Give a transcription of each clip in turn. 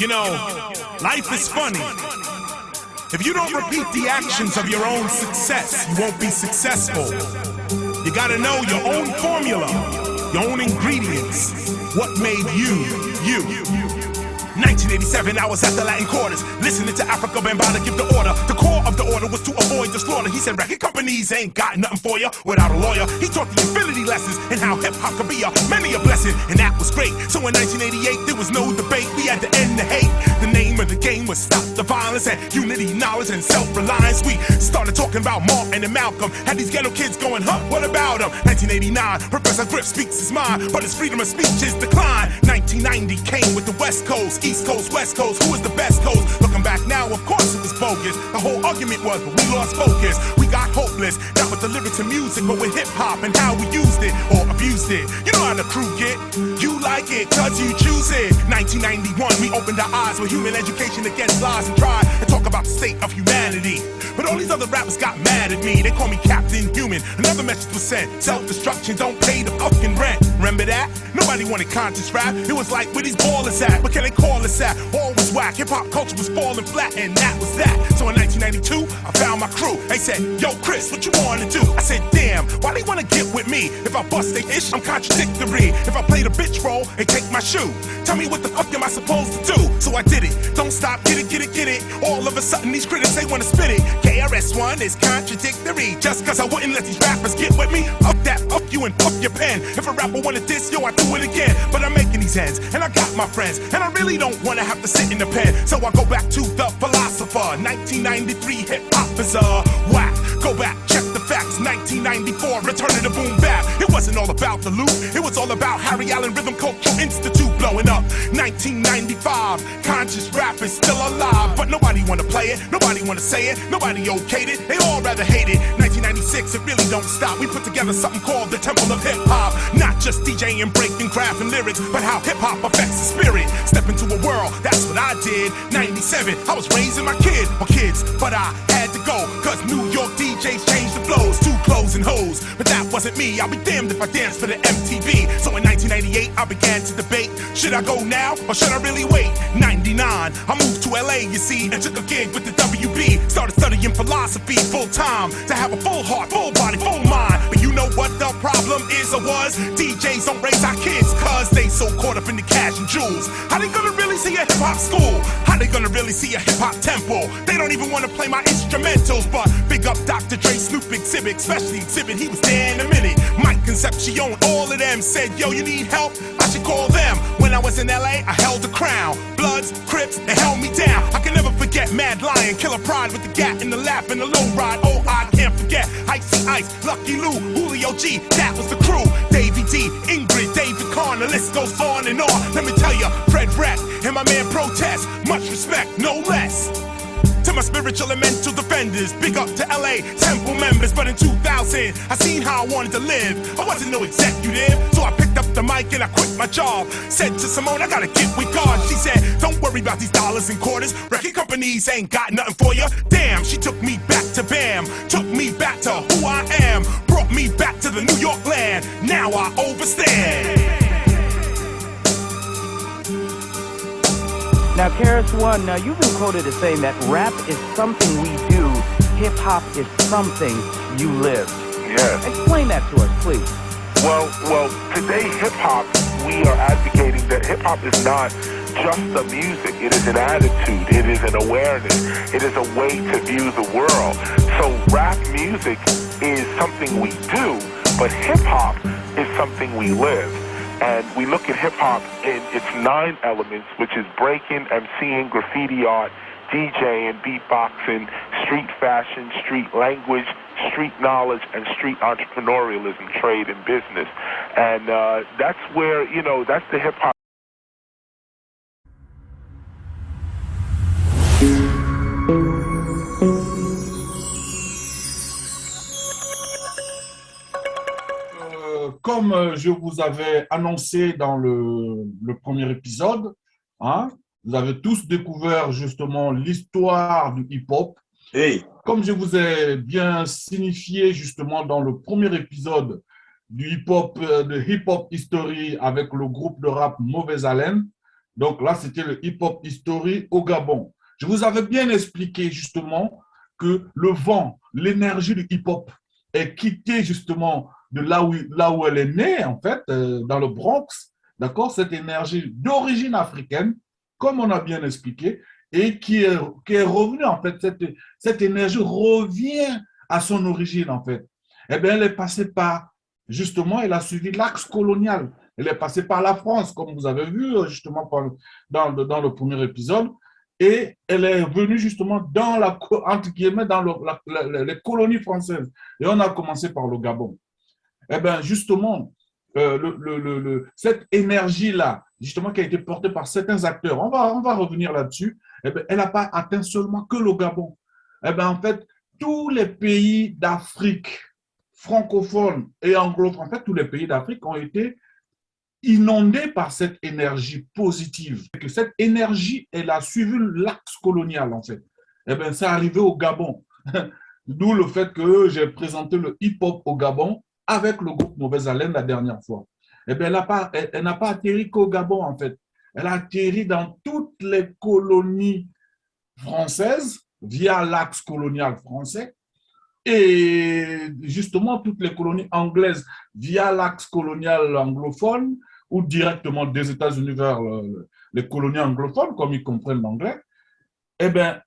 You know, life is funny. If you don't repeat the actions of your own success, you won't be successful. You gotta know your own formula, your own ingredients, what made you, you. 1987, I was at the Latin Quarters, listening to Africa Bambaataa give the order. The core of the order was to avoid the slaughter. He said, record companies ain't got nothing for you without a lawyer. He taught the infinity lessons and how hip-hop could be many a blessing, and that was great. So in 1988, there was no debate. We had to end the hate. The name of the game was stop the violence and unity, knowledge, and self-reliance. We started talking about Martin and Malcolm. Had these ghetto kids going, huh, what about them? 1989, Professor Griff speaks his mind, but his freedom of speech is declined. 1990 came with the West Coast. East Coast, West Coast, who is the best coast? Looking back now, of course it was bogus. The whole argument was, but we lost focus. We got hopeless, not with the lyrics and music, but with hip-hop and how we used it or abused it. You know how the crew get. You like it, cause you choose it. 1991, we opened our eyes with human education against lies and tried to talk about the state of humanity. But all these other rappers got mad at me. They call me Captain Human. Another message was sent. Self-destruction, don't pay the fucking rent. Remember that? Nobody wanted conscious rap. It was like, where these ballers at? What can they call us at? All was whack. Hip-hop culture was falling flat, and that was that. So in 1992, I found my crew. They said, yo, Chris, what you wanna do? I said, damn, why they wanna get with me? If I bust they ish, I'm contradictory. If I play the bitch role, they take my shoe. Tell me what the fuck am I supposed to do? So I did it. Don't stop, get it, get it, get it. All of a sudden, these critics, they wanna spit it. KRS-One is contradictory. Just cause I wouldn't let these rappers get with me. Up that, up you, and up your pen. If a rapper wanna diss, yo, I do it again. But I'm making these ends, and I got my friends. And I really don't wanna have to sit in the pen. So I go back to the philosopher. 1993, hip-hop is whack. Go back, check the facts. 1994, return to the boom bap. It wasn't all about the loot. It was all about Harry Allen Rhythm Cultural Institute blowing up. 1995, conscious rap is still alive. But nobody wanna play it, nobody wanna say it, nobody okayed it. They all rather hate it. 1996, it really don't stop. We put together something called the Temple of Hip Hop. Not just DJing, breaking, craft, and lyrics, but how hip hop affects the spirit. Step into a world, that's what I did. 97, I was raising my kid or kids, but I had to go, cause New York DJs changed the flows, too clothes and hoes. But that wasn't me, I'll be damned if I danced for the MTV. So in 1998, I began to debate, should I go now or should I really wait? 99, I moved to LA, you see, and took a gig with the WB. Started studying philosophy full time, to have a full heart, full body, full mind. But you know what the problem is or was? DJs don't raise our kids, cause they so caught up in the cash and jewels. How they gonna really see a hip hop school? How they gonna really see a hip hop temple? They don't even wanna play my instrumentals. But big up Dr. Dre, Snoop, Exhibit, especially Exhibit, he was there in a minute. Mike Concepcion, all of them said, yo, you need help? I should call them. When I was in LA, I held the crown. Bloods, Crips, they held me down. I can never forget Mad Lion, Killer Pride with the gat in the lap and the low ride. Oh, I can't forget Icy Ice, Lucky Lou, Julio G, that was the crew. Davey D, Ingrid, David Kahn, the list goes on and on. Let me tell you, Fred Wreck and my man Protest, much respect, no less. To my spiritual and mental defenders, big up to LA Temple members. But in 2000, I seen how I wanted to live. I wasn't no executive, so I picked up the mic and I quit my job. Said to Simone, I gotta get with God. She said, don't worry about these dollars and quarters. Record companies ain't got nothing for you. Damn, she took me back to BAM, took me back to who I am, brought me back to the New York land. Now I overstand. Now, KRS-One, now you've been quoted as saying that rap is something we do, hip-hop is something you live. Yes. Explain that to us, please. Well, today hip-hop, we are advocating that hip-hop is not just the music. It is an attitude. It is an awareness. It is a way to view the world. So rap music is something we do, but hip-hop is something we live. And we look at hip-hop in its 9 elements, which is breaking, MCing, graffiti art, DJing, beatboxing, street fashion, street language, street knowledge, and street entrepreneurialism, trade, and business. And that's where, that's the hip-hop. Comme je vous avais annoncé dans le premier épisode, hein, vous avez tous découvert justement l'histoire du hip-hop. Hey. Comme je vous ai bien signifié justement dans le premier épisode du hip-hop, de Hip Hop History avec le groupe de rap Mauvaise Haleine, Donc là, c'était le hip-hop history au Gabon. Je vous avais bien expliqué justement que le vent, l'énergie du hip-hop est quittée justement de là où elle est née, en fait, dans le Bronx, d'accord? Cette énergie d'origine africaine, comme on a bien expliqué, et qui est revenue, en fait, cette énergie revient à son origine, en fait. Eh bien, elle est passée par, justement, elle a suivi l'axe colonial. Elle est passée par la France, comme vous avez vu, justement, dans le premier épisode, et elle est venue justement dans entre guillemets, dans les colonies françaises. Et on a commencé par le Gabon. Eh bien, justement, cette énergie-là, justement, qui a été portée par certains acteurs, on va revenir là-dessus, eh bien, elle n'a pas atteint seulement que le Gabon. Eh bien, en fait, tous les pays d'Afrique francophones et anglophones, en fait, tous les pays d'Afrique ont été inondés par cette énergie positive. Et que cette énergie, elle a suivi l'axe colonial, en fait. Eh bien, c'est arrivé au Gabon. D'où le fait que j'ai présenté le hip-hop au Gabon avec le groupe Mauvaise Haleine la dernière fois. Eh bien, elle n'a pas atterri qu'au Gabon, en fait. Elle a atterri dans toutes les colonies françaises via l'axe colonial français et justement toutes les colonies anglaises via l'axe colonial anglophone ou directement des États-Unis vers les colonies anglophones, comme ils comprennent l'anglais. Eh bien,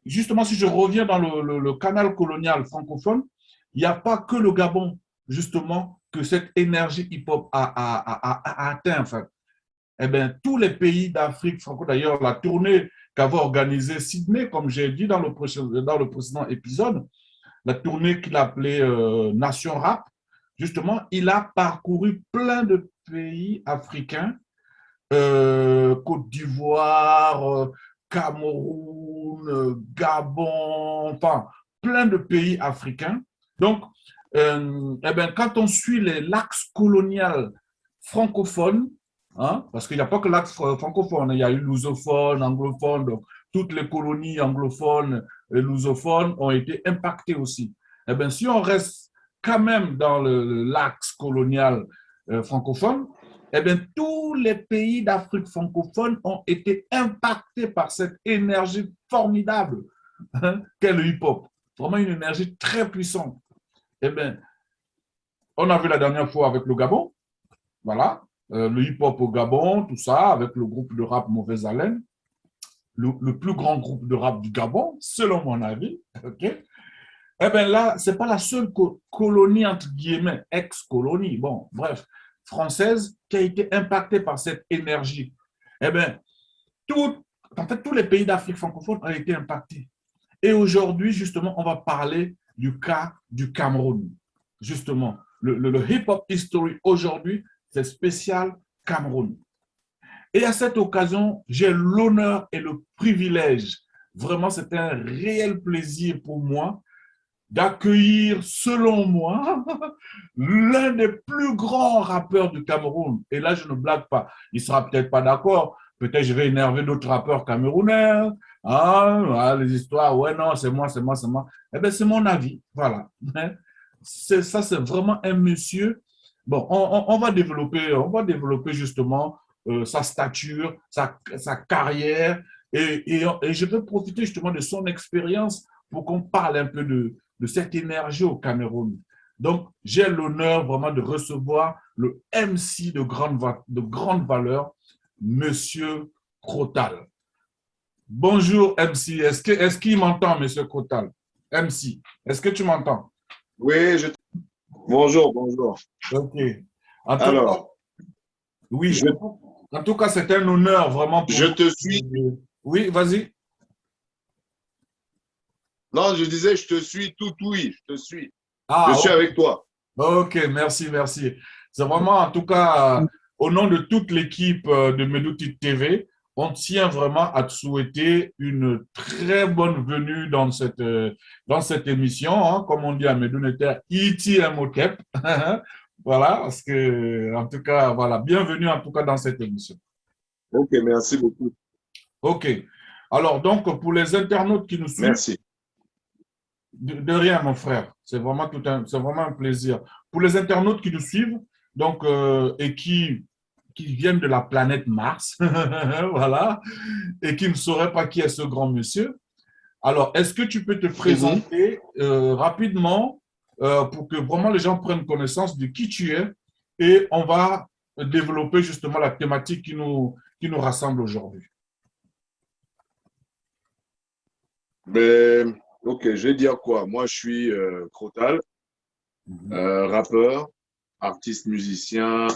justement, si je reviens dans le canal colonial francophone, il n'y a pas que le Gabon, justement, que cette énergie hip-hop a atteint, en fait. Eh bien, tous les pays d'Afrique franco, d'ailleurs, la tournée qu'avait organisée Sydney, comme j'ai dit dans le précédent épisode, la tournée qu'il appelait Nation Rap, justement, il a parcouru plein de pays africains, Côte d'Ivoire, Cameroun, Gabon, enfin, plein de pays africains. Donc, eh bien, quand on suit l'axe colonial francophone, hein, parce qu'il n'y a pas que l'axe francophone, il y a eu lusophone, anglophone, donc toutes les colonies anglophones et lusophones ont été impactées aussi. Eh bien, si on reste quand même dans l'axe colonial francophone, eh bien, tous les pays d'Afrique francophone ont été impactés par cette énergie formidable hein, qu'est le hip-hop. Vraiment une énergie très puissante. Eh bien, on a vu la dernière fois avec le Gabon, voilà, le hip-hop au Gabon, tout ça, avec le groupe de rap Mauvaise Haleine, le plus grand groupe de rap du Gabon, selon mon avis. Okay? Eh bien là, ce n'est pas la seule colonie, entre guillemets, ex-colonie, bon, bref, française, qui a été impactée par cette énergie. Eh bien, en fait, tous les pays d'Afrique francophone ont été impactés. Et aujourd'hui, justement, on va parler du cas du Cameroun. Justement, le hip-hop history aujourd'hui, c'est spécial Cameroun. Et à cette occasion, j'ai l'honneur et le privilège, vraiment c'est un réel plaisir pour moi, d'accueillir, selon moi, l'un des plus grands rappeurs du Cameroun. Et là, je ne blague pas. Il ne sera peut-être pas d'accord. Peut-être je vais énerver d'autres rappeurs camerounais. Ah, les histoires, ouais, non, c'est moi, c'est moi, c'est moi. Eh bien, c'est mon avis. Voilà. Ça, c'est vraiment un monsieur. Bon, on va développer justement sa stature, sa carrière. Et je veux profiter justement de son expérience pour qu'on parle un peu de cette énergie au Cameroun. Donc, j'ai l'honneur vraiment de recevoir le MC de grande valeur, Monsieur Crotal. Bonjour, MC. Est-ce qu'il m'entend, Monsieur Crotal? MC, est-ce que tu m'entends? Oui, bonjour, bonjour. OK. Alors, oui, en tout cas, c'est un honneur vraiment pour je te suis. Oui, vas-y. Non, je disais, je te suis tout oui, je te suis. Ah, je suis avec toi. OK, merci. C'est vraiment, en tout cas, au nom de toute l'équipe de Medouti TV, on tient vraiment à te souhaiter une très bonne venue dans cette émission, hein, comme on dit à Medouneter, Iti Motep. Voilà, parce que, en tout cas, voilà, bienvenue en tout cas dans cette émission. OK, merci beaucoup. OK. Alors, donc, pour les internautes qui nous suivent, merci. De rien, mon frère. C'est vraiment un plaisir. Pour les internautes qui nous suivent donc, et qui qui viennent de la planète Mars, voilà, et qui ne sauraient pas qui est ce grand monsieur. Alors, est-ce que tu peux te présenter rapidement pour que vraiment les gens prennent connaissance de qui tu es et on va développer justement la thématique qui nous rassemble aujourd'hui. Ben, ok, je vais dire quoi? Moi, je suis Crotal, rappeur, artiste musicien,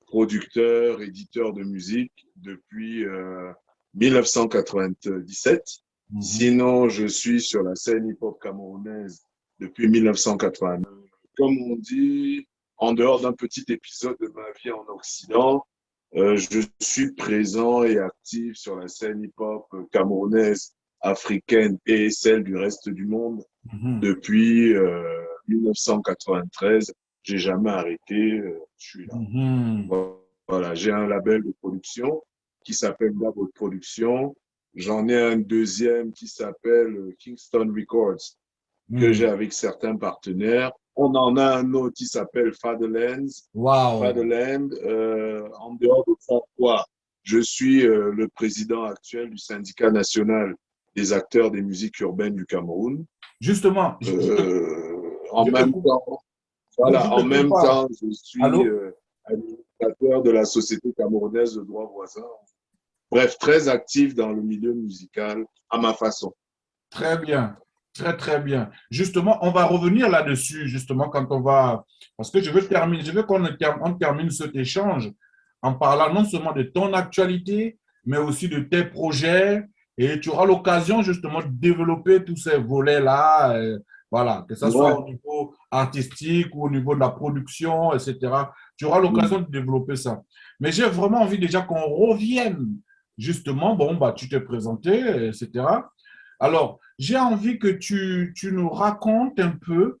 producteur, éditeur de musique depuis 1997. Sinon, je suis sur la scène hip-hop camerounaise depuis 1989. Comme on dit, en dehors d'un petit épisode de ma vie en Occident, je suis présent et actif sur la scène hip-hop camerounaise, africaine et celle du reste du monde depuis 1993. J'ai jamais arrêté, je suis là. Voilà, j'ai un label de production qui s'appelle Double Production. J'en ai un deuxième qui s'appelle Kingston Records, que j'ai avec certains partenaires. On en a un autre qui s'appelle Fatherlands. Wow. Fatherland. En dehors de ça, quoi, je suis le président actuel du syndicat national des acteurs des musiques urbaines du Cameroun. Justement. En même temps, voilà, en même temps, je suis administrateur de la Société camerounaise de droit voisin. Bref, très actif dans le milieu musical à ma façon. Très bien, très très bien. Justement, on va revenir là-dessus, justement, quand on va… Parce que je veux qu'on termine cet échange en parlant non seulement de ton actualité, mais aussi de tes projets. Et tu auras l'occasion, justement, de développer tous ces volets-là, voilà, que ce soit au niveau artistique ou au niveau de la production, etc. Tu auras l'occasion de développer ça. Mais j'ai vraiment envie déjà qu'on revienne. Justement, bon, bah, tu t'es présenté, etc. Alors, j'ai envie que tu nous racontes un peu,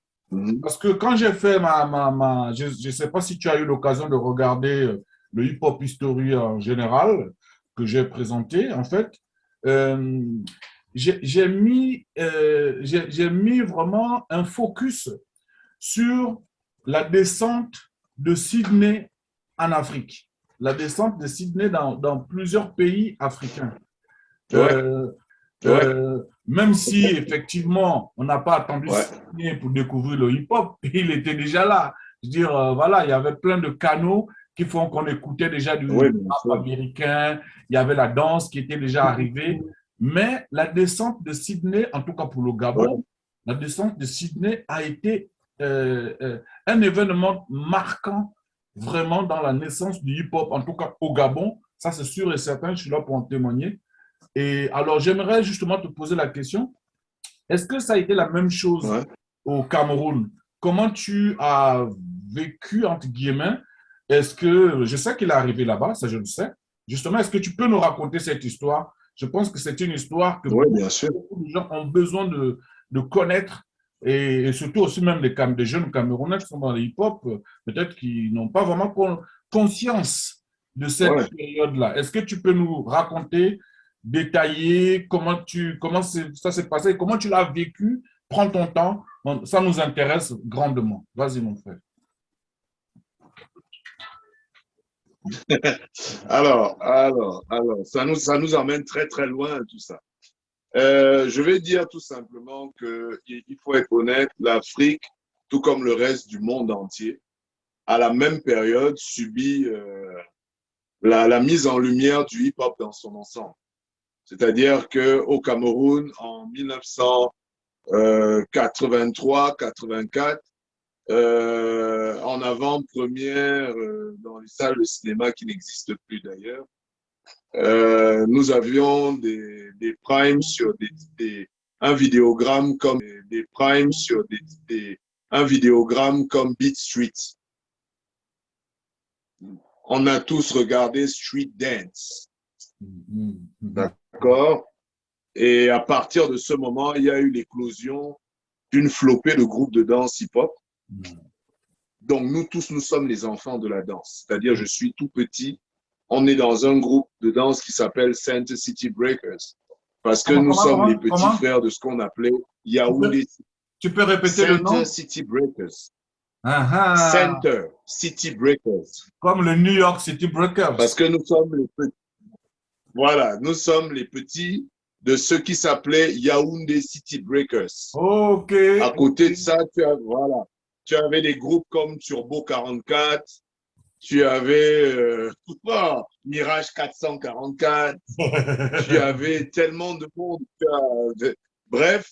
parce que quand j'ai fait je ne sais pas si tu as eu l'occasion de regarder le hip-hop history en général, que j'ai présenté, en fait, j'ai mis vraiment un focus sur la descente de Sydney en Afrique. La descente de Sydney dans plusieurs pays africains. Même si, effectivement, on n'a pas attendu Sydney pour découvrir le hip-hop, il était déjà là. Je veux dire, voilà, il y avait plein de canaux qui font qu'on écoutait déjà du rap américain, il y avait la danse qui était déjà arrivée. Mais la descente de Sydney, en tout cas pour le Gabon, la descente de Sydney a été un événement marquant vraiment dans la naissance du hip-hop, en tout cas au Gabon. Ça, c'est sûr et certain, je suis là pour en témoigner. Et alors, j'aimerais justement te poser la question, est-ce que ça a été la même chose au Cameroun? Comment tu as vécu, entre guillemets? Est-ce que, je sais qu'il est arrivé là-bas, ça je le sais. Justement, est-ce que tu peux nous raconter cette histoire? Je pense que c'est une histoire que beaucoup de gens ont besoin de connaître. Et surtout aussi même des jeunes Camerounais qui sont dans le hip-hop, peut-être qui n'ont pas vraiment conscience de cette période-là. Est-ce que tu peux nous raconter, détailler comment ça s'est passé, comment tu l'as vécu? Prends ton temps, ça nous intéresse grandement. Vas-y, mon frère. Alors, ça nous emmène très très loin tout ça. Je vais dire tout simplement qu'il faut être honnête, l'Afrique, tout comme le reste du monde entier, à la même période subit la mise en lumière du hip-hop dans son ensemble. C'est-à-dire qu'au Cameroun, en 1983-84, en avant-première dans les salles de cinéma qui n'existent plus d'ailleurs, nous avions des primes sur un vidéogramme comme Beat Street. On a tous regardé Street Dance. D'accord? Et à partir de ce moment, il y a eu l'éclosion d'une flopée de groupes de danse hip-hop. Donc, nous tous, nous sommes les enfants de la danse. C'est-à-dire, je suis tout petit. On est dans un groupe de danse qui s'appelle Center City Breakers. Parce que nous sommes les petits frères de ce qu'on appelait Yaoundé. Tu peux répéter le nom? Center City Breakers. Center City Breakers. Comme le New York City Breakers. Parce que nous sommes les petits. Voilà, nous sommes les petits de ceux qui s'appelaient Yaoundé City Breakers. OK. À côté de ça, voilà, tu avais des groupes comme Turbo 44, tu avais Mirage 444, tu avais tellement de monde. Bref,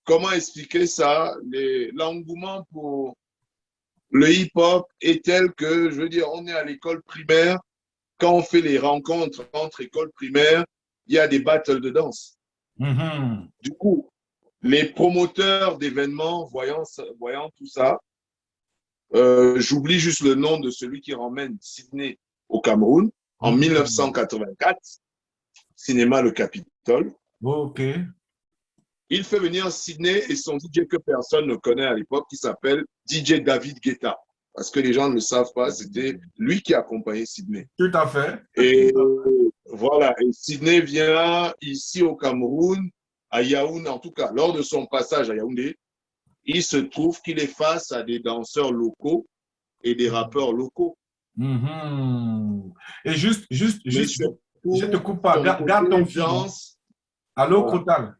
comment expliquer ça? L'engouement pour le hip-hop est tel que, je veux dire, on est à l'école primaire, quand on fait les rencontres entre écoles primaires, il y a des battles de danse. Du coup, les promoteurs d'événements, voyant tout ça, j'oublie juste le nom de celui qui ramène Sydney au Cameroun en 1984, Cinéma Le Capitole. OK. Il fait venir Sydney et son DJ que personne ne connaît à l'époque, qui s'appelle DJ David Guetta. Parce que les gens ne le savent pas, c'était lui qui accompagnait Sydney. Tout à fait. Et voilà, et Sydney vient ici au Cameroun, à Yaoundé, en tout cas, lors de son passage à Yaoundé, il se trouve qu'il est face à des danseurs locaux et des rappeurs locaux. Et juste, je te coupe pas, garde ton fil. Allô, Voilà. Krotal,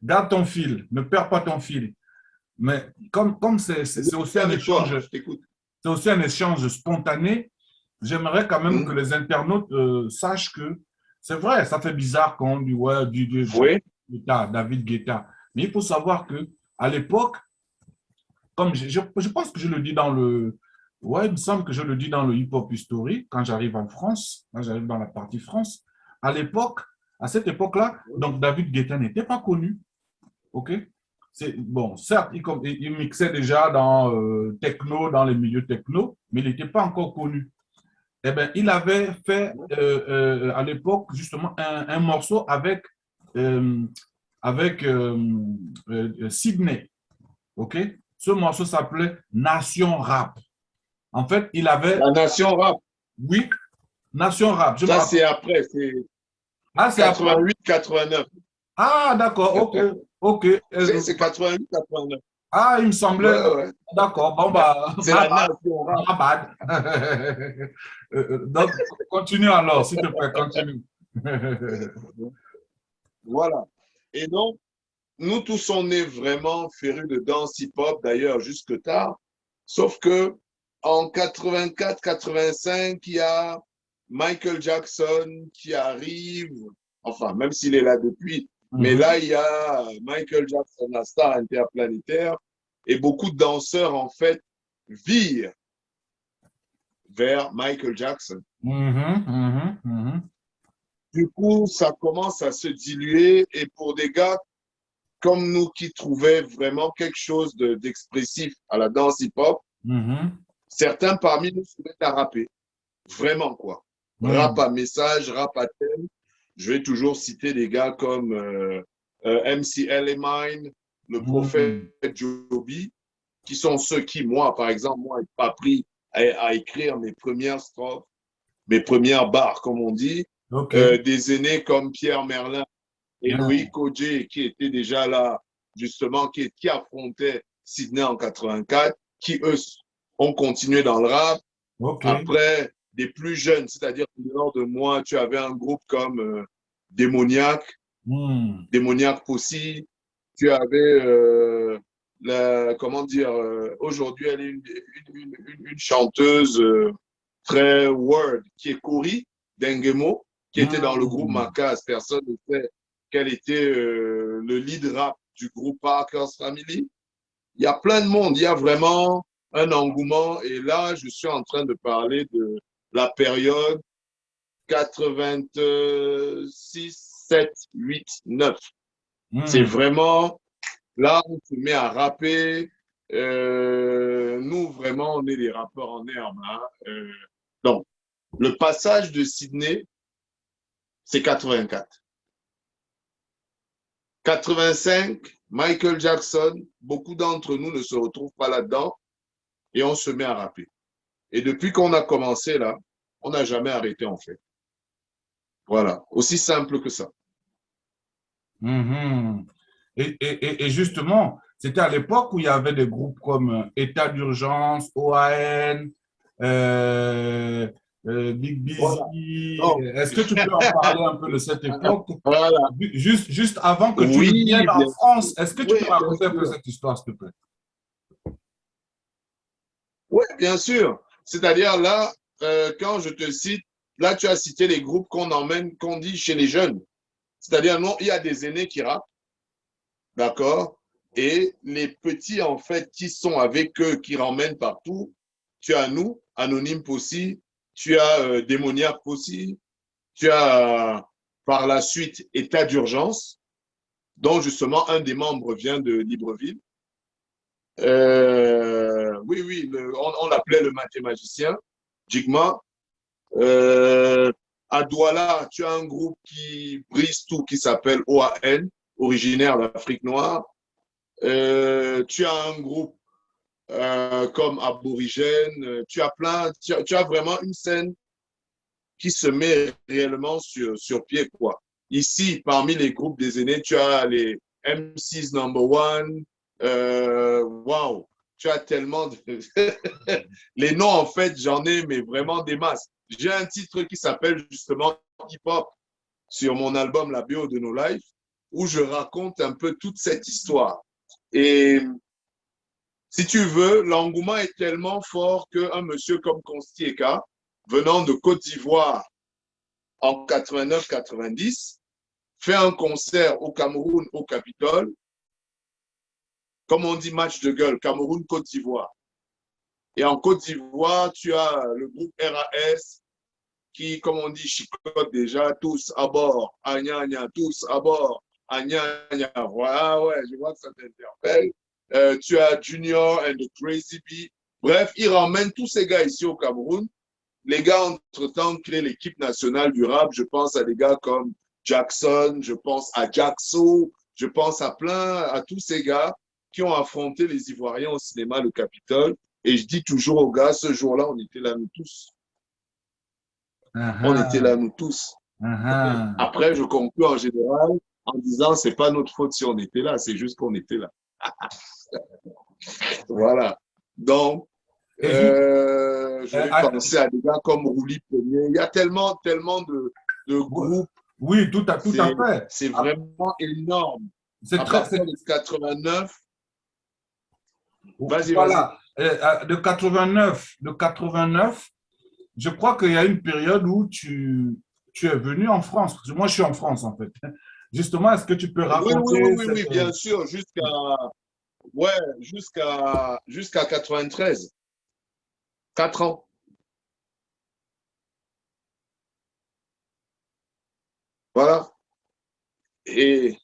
garde ton fil, ne perds pas ton fil. Mais comme c'est aussi un échange, c'est aussi un échange spontané, j'aimerais quand même que les internautes sachent que c'est vrai, ça fait bizarre quand on dit ouais, David Guetta. Mais il faut savoir que à l'époque, comme je pense que je le dis dans le, ouais, il me semble que je le dis dans le hip-hop historique quand j'arrive en France, quand j'arrive dans la partie France. À l'époque, à cette époque-là, donc David Guetta n'était pas connu, ok? Bon, certes, il mixait déjà dans techno, dans les milieux techno, mais il n'était pas encore connu. Eh bien, il avait fait à l'époque justement un morceau avec Sydney. OK? Ce morceau s'appelait Nation Rap. En fait, il avait… La Nation Rap. Oui, Nation Rap. Ça, c'est après, c'est 88-89. Ah, d'accord, OK. C'est 88-89. Ah, il me semblait… Ouais. D'accord, bon, bah… C'est la Nation Rap. Donc, continue alors, s'il te plaît, continue. Voilà. Et donc, nous tous, on est vraiment férus de danse hip-hop, d'ailleurs, jusque tard. Sauf que en 84-85, il y a Michael Jackson qui arrive, enfin, même s'il est là depuis, mais là, il y a Michael Jackson, la star interplanétaire, et beaucoup de danseurs, en fait, virent vers Michael Jackson. Du coup, ça commence à se diluer, et pour des gars comme nous qui trouvaient vraiment quelque chose d'expressif à la danse hip-hop, certains parmi nous se mettent à rapper. Vraiment, quoi. Rap à message, rap à thème. Je vais toujours citer des gars comme MC Mine, le prophète Joby, qui sont ceux qui, moi, par exemple, moi, n'ai pas appris à écrire mes premières strophes, mes premières barres, comme on dit. Des aînés comme Pierre Merlin et Louis Kodje, qui étaient déjà là, justement, qui affrontaient Sydney en 84, qui, eux, ont continué dans le rap. Après, des plus jeunes, c'est-à-dire lors de moi, tu avais un groupe comme Démoniaque, Démoniaque Possi, tu avais, comment dire, aujourd'hui, elle est une chanteuse très word, qui est Cory Dengemo, qui était dans le groupe Macaz. Personne ne sait quel était le lead rap du groupe Parker's Family. Il y a plein de monde, il y a vraiment un engouement. Et là, je suis en train de parler de la période 86, 7, 8, 9. C'est vraiment, là, on se met à rapper. Nous, vraiment, on est des rappeurs en herbe. Hein. Donc, le passage de Sydney, c'est 84. 85, Michael Jackson, beaucoup d'entre nous ne se retrouvent pas là-dedans et on se met à rapper. Et depuis qu'on a commencé là, on n'a jamais arrêté en fait. Voilà, aussi simple que ça. Et justement, c'était à l'époque où il y avait des groupes comme État d'urgence, OAN, Big Voilà. Busy. Donc, Est-ce que tu peux en parler un peu de cette époque? voilà. Juste avant que tu ne Oui, viennes en bien France, sûr. est-ce que tu Oui, peux bien raconter un peu sûr. cette histoire, s'il te plaît? Oui, bien sûr. C'est-à-dire là, quand je te cite, là, tu as cité les groupes qu'on emmène, qu'on dit chez les jeunes. C'est-à-dire, non, il y a des aînés qui rappent, d'accord? Et les petits, en fait, qui sont avec eux, qui ramènent partout, tu as nous, Anonyme aussi, tu as Démoniaque aussi, tu as par la suite État d'urgence, dont justement un des membres vient de Libreville. Oui, oui, on l'appelait le mathématicien, Jigma. À Douala, tu as un groupe qui brise tout, qui s'appelle OAN, originaire d'Afrique noire. Tu as un groupe comme Aborigène. Tu as tu as vraiment une scène qui se met réellement sur pied, quoi. Ici, parmi les groupes des aînés, tu as les M6 Number One. Wow, tu as tellement de... Les noms, en fait, j'en ai, mais vraiment des masses. J'ai un titre qui s'appelle justement Hip Hop sur mon album La Bio de No Life, où je raconte un peu toute cette histoire. Et si tu veux, l'engouement est tellement fort qu'un monsieur comme Constieka, venant de Côte d'Ivoire en 89-90, fait un concert au Cameroun, au Capitole, comme on dit match de gueule, Cameroun-Côte d'Ivoire. Et en Côte d'Ivoire, tu as le groupe RAS qui, comme on dit, chicote déjà, tous à bord, Agna, tous à bord, Agna. Voilà, ouais, je vois que ça t'interpelle. Tu as Junior and the Crazy Bee. Bref, ils ramènent tous ces gars ici au Cameroun. Les gars, entre-temps, créent l'équipe nationale du rap. Je pense à des gars comme Jackson, je pense à Jaxo, je pense à à tous ces gars qui ont affronté les Ivoiriens au cinéma, le Capitole. Et je dis toujours aux gars, ce jour-là, on était là, nous tous. On était là, nous tous. Après, je conclue en général en disant, c'est pas notre faute si on était là, c'est juste qu'on était là. Voilà. Donc, je vais penser à des gars comme Rouli Premier. Il y a tellement de groupes. Oui, tout à fait. C'est vraiment énorme. À partir de 89. Vas-y, voilà. De 89, je crois qu'il y a une période où tu es venu en France. Parce que moi, je suis en France, en fait. Justement, est-ce que tu peux raconter Oui, bien sûr. Jusqu'à 93. 4 ans. Voilà. Et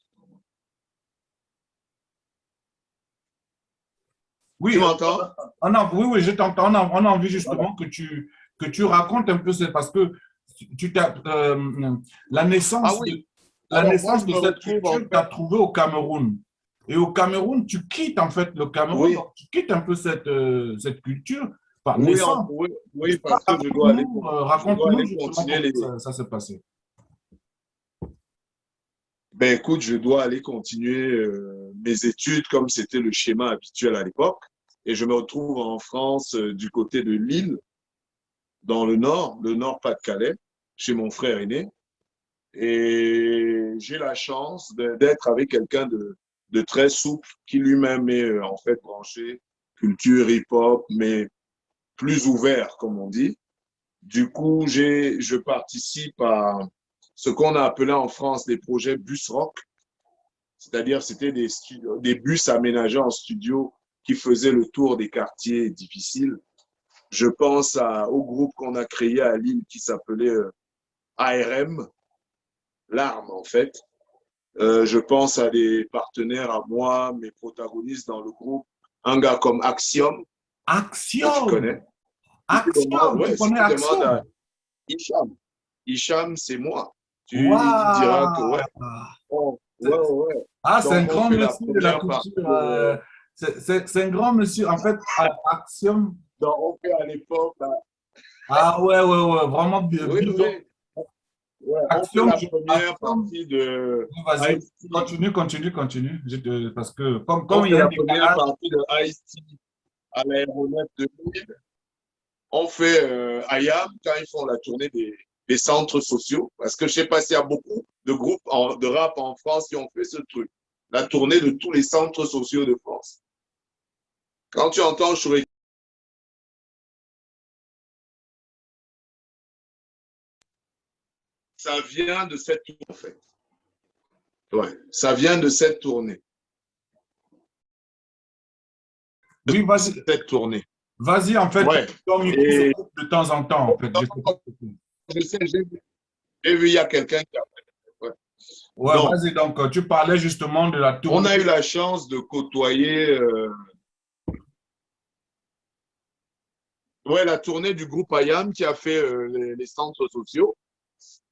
oui, tu m'entends? Oui, je t'entends. On a envie justement que tu racontes un peu, parce que la naissance de cette culture t'a trouvé au Cameroun. Et au Cameroun, tu quittes en fait le Cameroun, donc tu quittes un peu cette culture par naissance. Oui, parce que je dois aller continuer ça s'est passé. Ben écoute, je dois aller continuer mes études comme c'était le schéma habituel à l'époque. Et je me retrouve en France du côté de Lille, dans le nord Pas-de-Calais, chez mon frère aîné. Et j'ai la chance d'être avec quelqu'un de très souple qui lui-même est en fait branché culture hip-hop, mais plus ouvert, comme on dit. Du coup, je participe à ce qu'on a appelé en France des projets bus rock, c'est-à-dire c'était des bus aménagés en studio qui faisaient le tour des quartiers difficiles. Je pense au groupe qu'on a créé à Lille qui s'appelait ARM, l'arme en fait. Je pense à des partenaires à moi, mes protagonistes dans le groupe, un gars comme Axiom. Axiom, tu connais. Axiom, ouais, tu connais Axiom. À Hicham, c'est moi. Tu diras que ouais. Ah, c'est un grand monsieur de la culture. C'est un grand monsieur. En fait, Axiom. Donc, on fait à l'époque. Ah ouais, vraiment bien. Oui. Ouais, Axiom, la première partie de. Vas-y, continue. Parce que comme on il y a la première partie de Ice-T à l'aéronef de Lille. on fait IAM quand ils font la tournée des centres sociaux. Parce que je ne sais pas s'il y a beaucoup de groupes de rap en France qui ont fait ce truc. La tournée de tous les centres sociaux de France. Quand tu entends Shurek, ça vient de cette tournée, en fait. Ouais, ça vient de cette tournée. Oui, vas-y. Cette tournée. Vas-y, en fait, Ouais. ton micro se coupe de temps en temps, en fait. Je sais, j'ai vu, il y a quelqu'un qui a... Ouais, Donc, vas-y, donc tu parlais justement de la tournée. on a eu la chance de côtoyer la tournée du groupe IAM qui a fait les centres sociaux.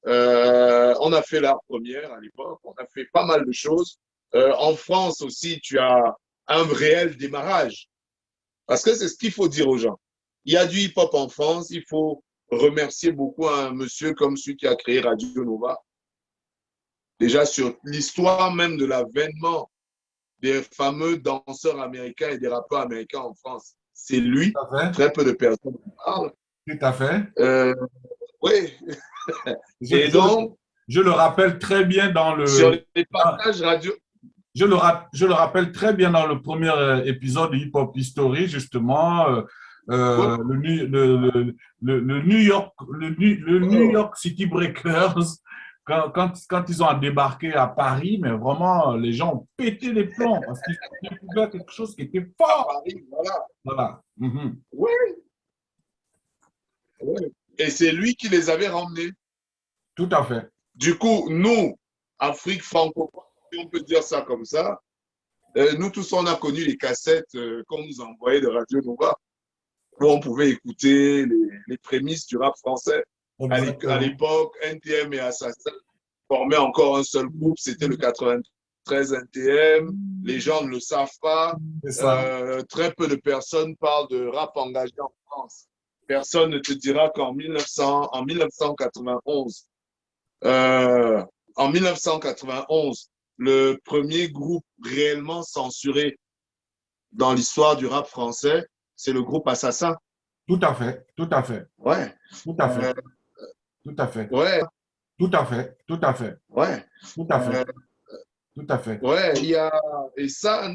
On a fait la première à l'époque, on a fait pas mal de choses. En France aussi, tu as un réel démarrage. Parce que c'est ce qu'il faut dire aux gens. Il y a du hip-hop en France, il faut remercier beaucoup un monsieur comme celui qui a créé Radio Nova. Déjà sur l'histoire même de l'avènement des fameux danseurs américains et des rappeurs américains en France. C'est lui, très peu de personnes en parlent. Tout à fait. Oui. Et donc, je le rappelle très bien dans le... Sur les partages radio... Je le rappelle très bien dans le premier épisode de Hip Hop History, justement, le New York City Breakers, quand ils ont débarqué à Paris, mais vraiment, les gens ont pété les plombs parce qu'ils découvert quelque chose qui était fort. Paris, voilà. Voilà. Oui. Et c'est lui qui les avait ramenés. Tout à fait. Du coup, nous, Afrique francophone, si on peut dire ça comme ça, nous tous, on a connu les cassettes qu'on nous envoyait de Radio Nova, où on pouvait écouter les prémices du rap français. À l'époque, NTM et Assassin formaient encore un seul groupe, c'était le 93 NTM. Les gens ne le savent pas. Très peu de personnes parlent de rap engagé en France. Personne ne te dira qu'en 1991, le premier groupe réellement censuré dans l'histoire du rap français, c'est le groupe Assassin. Tout à fait, tout à fait. Ouais. Tout à fait. Tout à fait. Ouais. Tout à fait, tout à fait. Ouais. Tout à fait. Tout à fait. Ouais, il y a... Et ça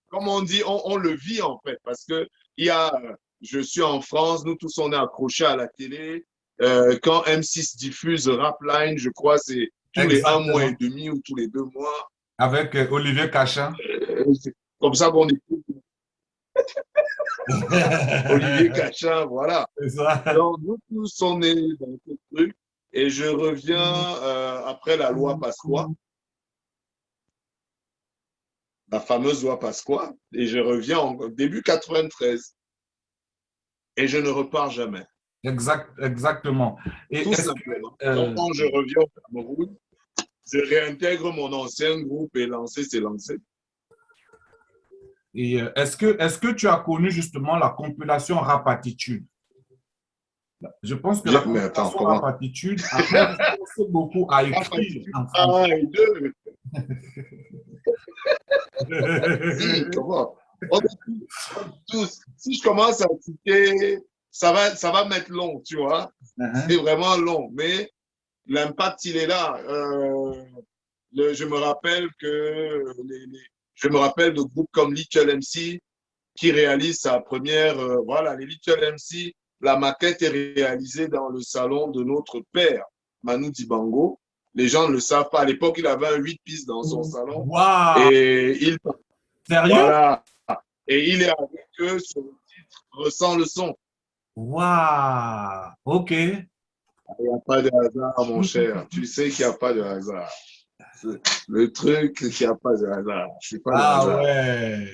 comme on dit, on le vit en fait, parce que il y a... Je suis en France, nous tous on est accrochés à la télé. Quand M6 diffuse Rapline, je crois c'est tous les 1 mois et demi ou tous les 2 mois. Avec Olivier Cachin. C'est comme ça qu'on écoute. Olivier Cachin, voilà. Donc nous tous on est dans ce truc. Et je reviens après la loi Pasqua. La fameuse loi Pasqua. Et je reviens en début 93. Et je ne repars jamais. Exactement. Et tout simplement. Donc, quand je reviens au Cameroun, je réintègre mon ancien groupe et c'est lancé. Et est-ce que tu as connu justement la compilation Rap Attitude? Je pense que la compilation Rap Attitude a commencé beaucoup à écrire en français. Si, comment? Si je commence à citer, ça va mettre long, tu vois. C'est vraiment long, mais l'impact, il est là. Je me rappelle de groupes comme Little MC qui réalisent sa première, les Little MC, la maquette est réalisée dans le salon de notre père, Manu Dibango. Les gens ne le savent pas. À l'époque, il avait un 8 pistes dans son salon. Wow. Et il... Sérieux? Voilà. Et il est avec eux sur le titre « Ressens le son ». Waouh. OK. Il n'y a pas de hasard, mon cher. Tu sais qu'il n'y a pas de hasard. Le truc, c'est qu'il n'y a pas de hasard. Ouais.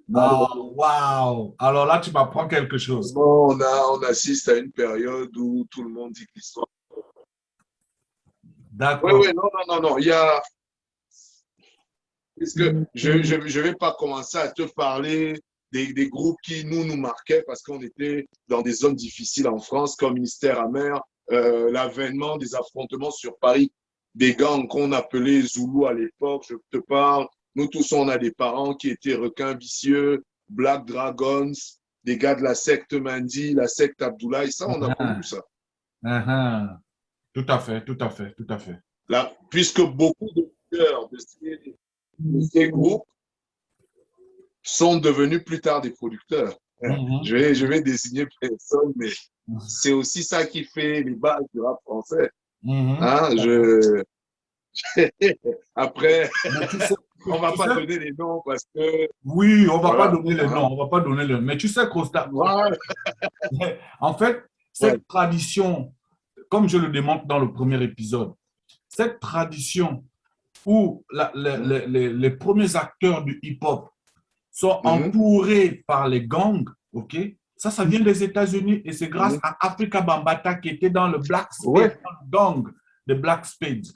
Waouh. Alors là, tu m'apprends quelque chose. Bon, on assiste à une période où tout le monde dit que l'histoire... D'accord. Oui, non. Il y a... Parce que je ne vais pas commencer à te parler des groupes qui nous marquaient parce qu'on était dans des zones difficiles en France, comme Mystère Amer, l'avènement des affrontements sur Paris, des gangs qu'on appelait Zoulou à l'époque. Je te parle, nous tous, on a des parents qui étaient requins vicieux, Black Dragons, des gars de la secte Mandi, la secte Abdoulaye, ça, on a connu ça. Tout à fait, tout à fait, tout à fait. Là, puisque beaucoup de leaders de ces groupes sont devenus plus tard des producteurs. Je vais désigner personne, mais c'est aussi ça qui fait les bases du rap français. Après, on va pas donner les noms parce que... Oui, on va pas donner les noms, on va pas donner les noms. Mais tu sais, Costa, en fait, cette tradition, comme je le démontre dans le premier épisode, cette tradition où les premiers acteurs du hip-hop sont entourés par les gangs, ok? Ça vient des États-Unis et c'est grâce à Afrika Bambaataa qui était dans le Black Spade, dans le gang de Black Spade.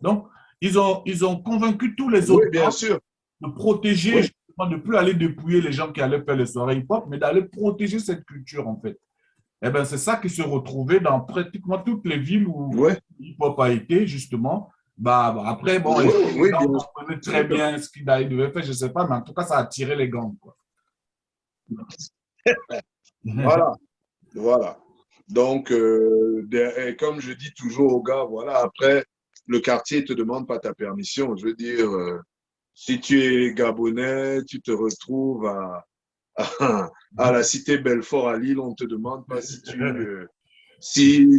Donc, ils ont convaincu tous les autres de protéger, justement, de ne plus aller dépouiller les gens qui allaient faire les soirées hip-hop, mais d'aller protéger cette culture, en fait. Eh bien, c'est ça qui se retrouvait dans pratiquement toutes les villes où le hip-hop a été, justement. Après, bon, les gens comprenaient très bien ce qu'ils devaient faire, je ne sais pas, mais en tout cas, ça a attiré les gangs, quoi. Voilà. Donc, comme je dis toujours aux gars, voilà, après, le quartier ne te demande pas ta permission. Je veux dire, si tu es Gabonais, tu te retrouves à la cité Belfort à Lille, on ne te demande pas si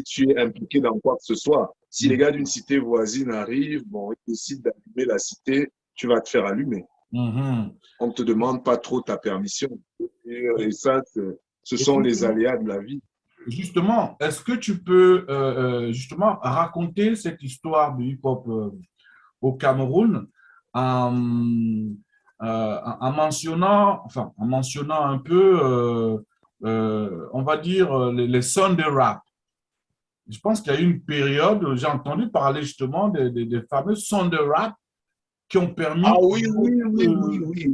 tu es impliqué dans quoi que ce soit. Si les gars d'une cité voisine arrivent, bon, ils décident d'allumer la cité, tu vas te faire allumer. On ne te demande pas trop ta permission. Et ça, ce sont les aléas de la vie. Justement, est-ce que tu peux justement raconter cette histoire du hip-hop au Cameroun en mentionnant un peu, on va dire, les sons de rap. Je pense qu'il y a eu une période où j'ai entendu parler justement des fameux sons de rap qui ont permis… Ah oui.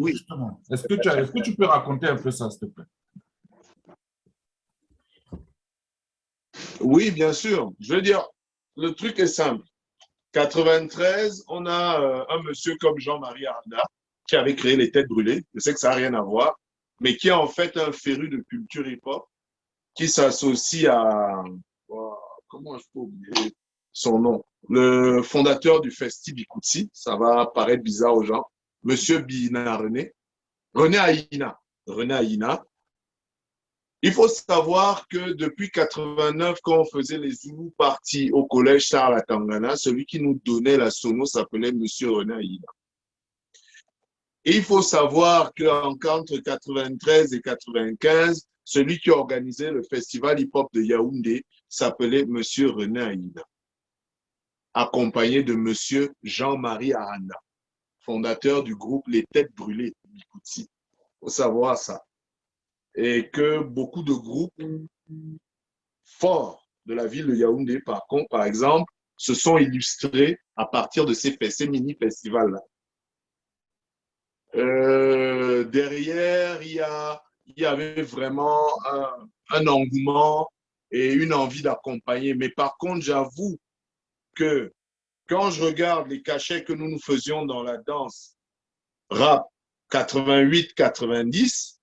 Justement. Est-ce que tu peux raconter un peu ça, s'il te plaît? Oui, bien sûr. Je veux dire, le truc est simple. 93, on a un monsieur comme Jean-Marie Aranda qui avait créé les Têtes Brûlées. Je sais que ça n'a rien à voir, mais qui est en fait un féru de culture hip-hop qui s'associe à… comment je peux oublier son nom? Le fondateur du Festi Bikoutsi. Ça va paraître bizarre aux gens. Monsieur Bina René Aïna. Il faut savoir que depuis 89, quand on faisait les Zoulous parties au collège Charles Tangana, celui qui nous donnait la sono s'appelait Monsieur René Aïna. Et il faut savoir qu'entre 93 et 95, celui qui organisait le festival hip-hop de Yaoundé s'appelait Monsieur René Aïna, accompagné de Monsieur Jean-Marie Aranda, fondateur du groupe Les Têtes Brûlées Bikoutsi. Il faut savoir ça. Et que beaucoup de groupes forts de la ville de Yaoundé, par exemple, se sont illustrés à partir de ces mini-festivals-là. Derrière, il y avait vraiment un engouement et une envie d'accompagner. Mais par contre, j'avoue que quand je regarde les cachets que nous faisions dans la danse rap 88-90,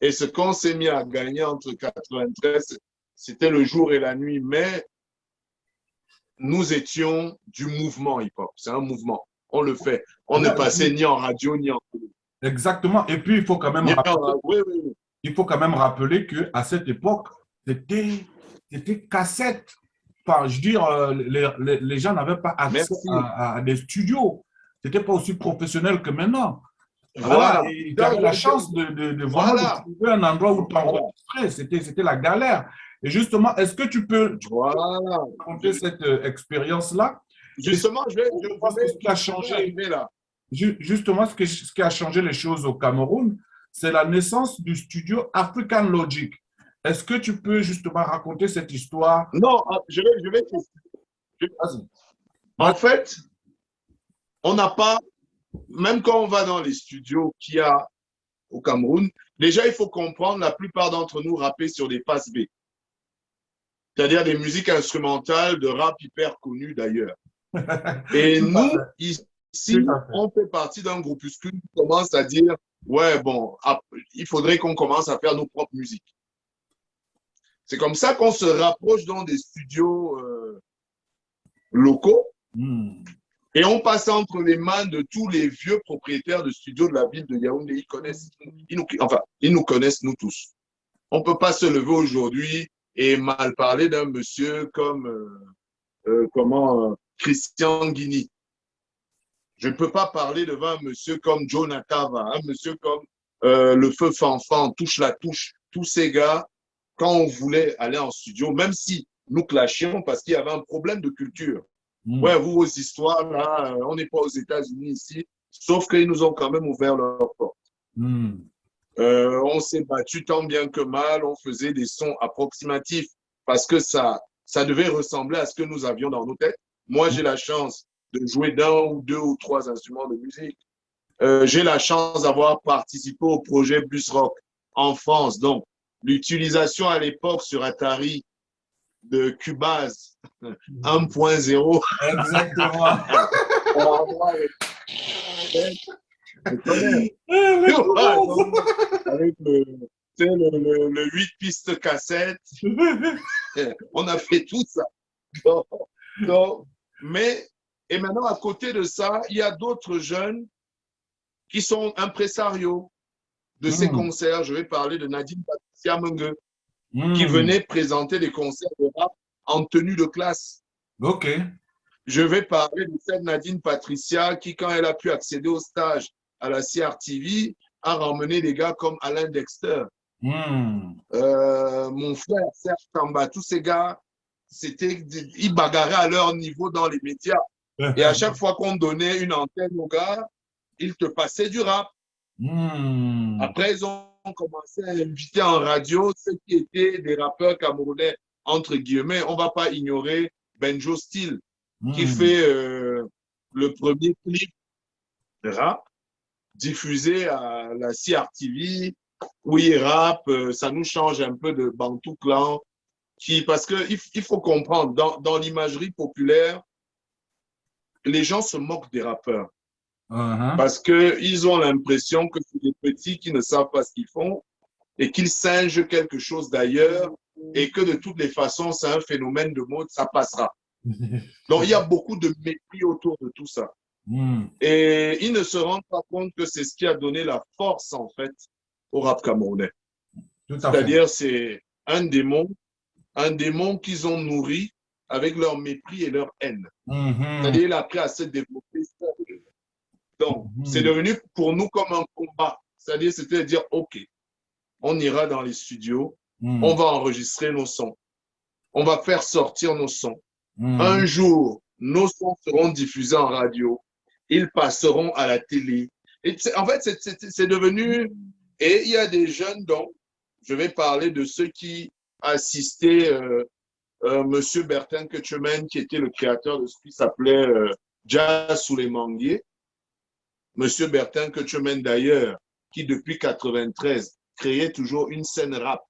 et ce qu'on s'est mis à gagner entre 93, c'était le jour et la nuit, mais nous étions du mouvement hip-hop. C'est un mouvement. On le fait. On ne passait ni en radio, ni en télé. Exactement. Et puis, il faut quand même rappeler qu'à cette époque, c'était cassette. Enfin, je veux dire, les gens n'avaient pas accès à des studios. Ce n'était pas aussi professionnel que maintenant. Voilà, et tu avais la chance de vraiment trouver un endroit où t'enregistrer. C'était la galère. Et justement, est-ce que tu peux raconter cette expérience-là? Justement, je pense que ce qui a changé, justement, ce qui a changé les choses au Cameroun, c'est la naissance du studio African Logic. Est-ce que tu peux justement raconter cette histoire? Non, je vais. En fait, on n'a pas… Même quand on va dans les studios qu'il y a au Cameroun, déjà, il faut comprendre, la plupart d'entre nous rappaient sur des passes B. C'est-à-dire des musiques instrumentales de rap hyper connues d'ailleurs. Et nous, ici, on fait partie d'un groupuscule qui commence à dire, ouais, bon, il faudrait qu'on commence à faire nos propres musiques. C'est comme ça qu'on se rapproche dans des studios locaux et on passe entre les mains de tous les vieux propriétaires de studios de la ville de Yaoundé. Ils nous connaissent, nous tous. On ne peut pas se lever aujourd'hui et mal parler d'un monsieur comme Christian Guini. Je ne peux pas parler devant un monsieur comme Joe Natava, un monsieur comme le Feu Fanfan, Touche la Touche. Tous ces gars, quand on voulait aller en studio, même si nous clashions parce qu'il y avait un problème de culture. Ouais, vous, vos histoires, là, on n'est pas aux États-Unis ici, sauf qu'ils nous ont quand même ouvert leurs portes. On s'est battu tant bien que mal, on faisait des sons approximatifs parce que ça devait ressembler à ce que nous avions dans nos têtes. Moi, j'ai la chance de jouer d'un ou deux ou trois instruments de musique. J'ai la chance d'avoir participé au projet Bus Rock en France. Donc, l'utilisation à l'époque sur Atari de Cubase 1.0. Exactement. Avec le 8 pistes cassette. On a fait tout ça. Et maintenant, à côté de ça, il y a d'autres jeunes qui sont impresarios de ces concerts. Je vais parler de Nadine Patricia Mengue, qui venait présenter des concerts de rap en tenue de classe. OK. Je vais parler de cette Nadine Patricia qui, quand elle a pu accéder au stage à la CRTV, a ramené des gars comme Alain Dexter. Mon frère Serge Tamba, tous ces gars, ils bagarraient à leur niveau dans les médias. Et à chaque fois qu'on donnait une antenne aux gars, ils te passaient du rap. Après, ils ont commencé à inviter en radio ceux qui étaient des rappeurs camerounais, entre guillemets. On ne va pas ignorer Benjo Steel, qui fait le premier clip de rap diffusé à la CRTV, où il rappe, ça nous change un peu de Bantou Clan, parce qu'il faut comprendre, dans l'imagerie populaire, les gens se moquent des rappeurs. Parce qu'ils ont l'impression que c'est des petits qui ne savent pas ce qu'ils font et qu'ils singent quelque chose d'ailleurs et que de toutes les façons, c'est un phénomène de mode, ça passera. Donc, il y a beaucoup de mépris autour de tout ça. Et ils ne se rendent pas compte que c'est ce qui a donné la force, en fait, au rap camerounais. C'est-à-dire, c'est un démon qu'ils ont nourri avec leur mépris et leur haine. C'est-à-dire, il a appris à se développer. Donc, c'est devenu pour nous comme un combat. C'est-à-dire, c'était de dire, OK, on ira dans les studios, on va enregistrer nos sons, on va faire sortir nos sons. Un jour, nos sons seront diffusés en radio, ils passeront à la télé. Et en fait, c'est devenu... Et il y a des jeunes, donc, je vais parler de ceux qui assistaient Monsieur Bertin Ketchemen, qui était le créateur de ce qui s'appelait Jazz sous les manguiers. Monsieur Bertin Ketchemen, d'ailleurs, qui depuis 93 créait toujours une scène rap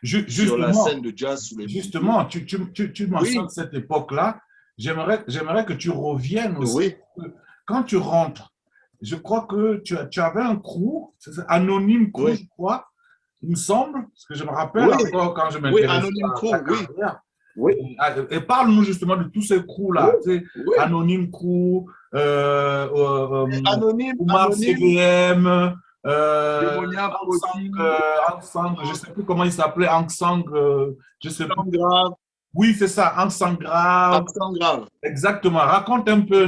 sur la scène de jazz sous les manguiers. Justement, tu mentionnes cette époque-là. J'aimerais que tu reviennes aussi. Quand tu rentres, je crois que tu avais un crew, Anonyme Crew, je crois, il me semble, parce que je me rappelle encore quand je m'intéressais Anonyme Crew, Et parle-nous justement de tous ces crews-là. Anonyme Crew, Oumar CVM, Angsang, je ne sais plus comment il s'appelait, Angsang, je sais plus. Oui, c'est ça, Angsang Grave. Exactement. Raconte un peu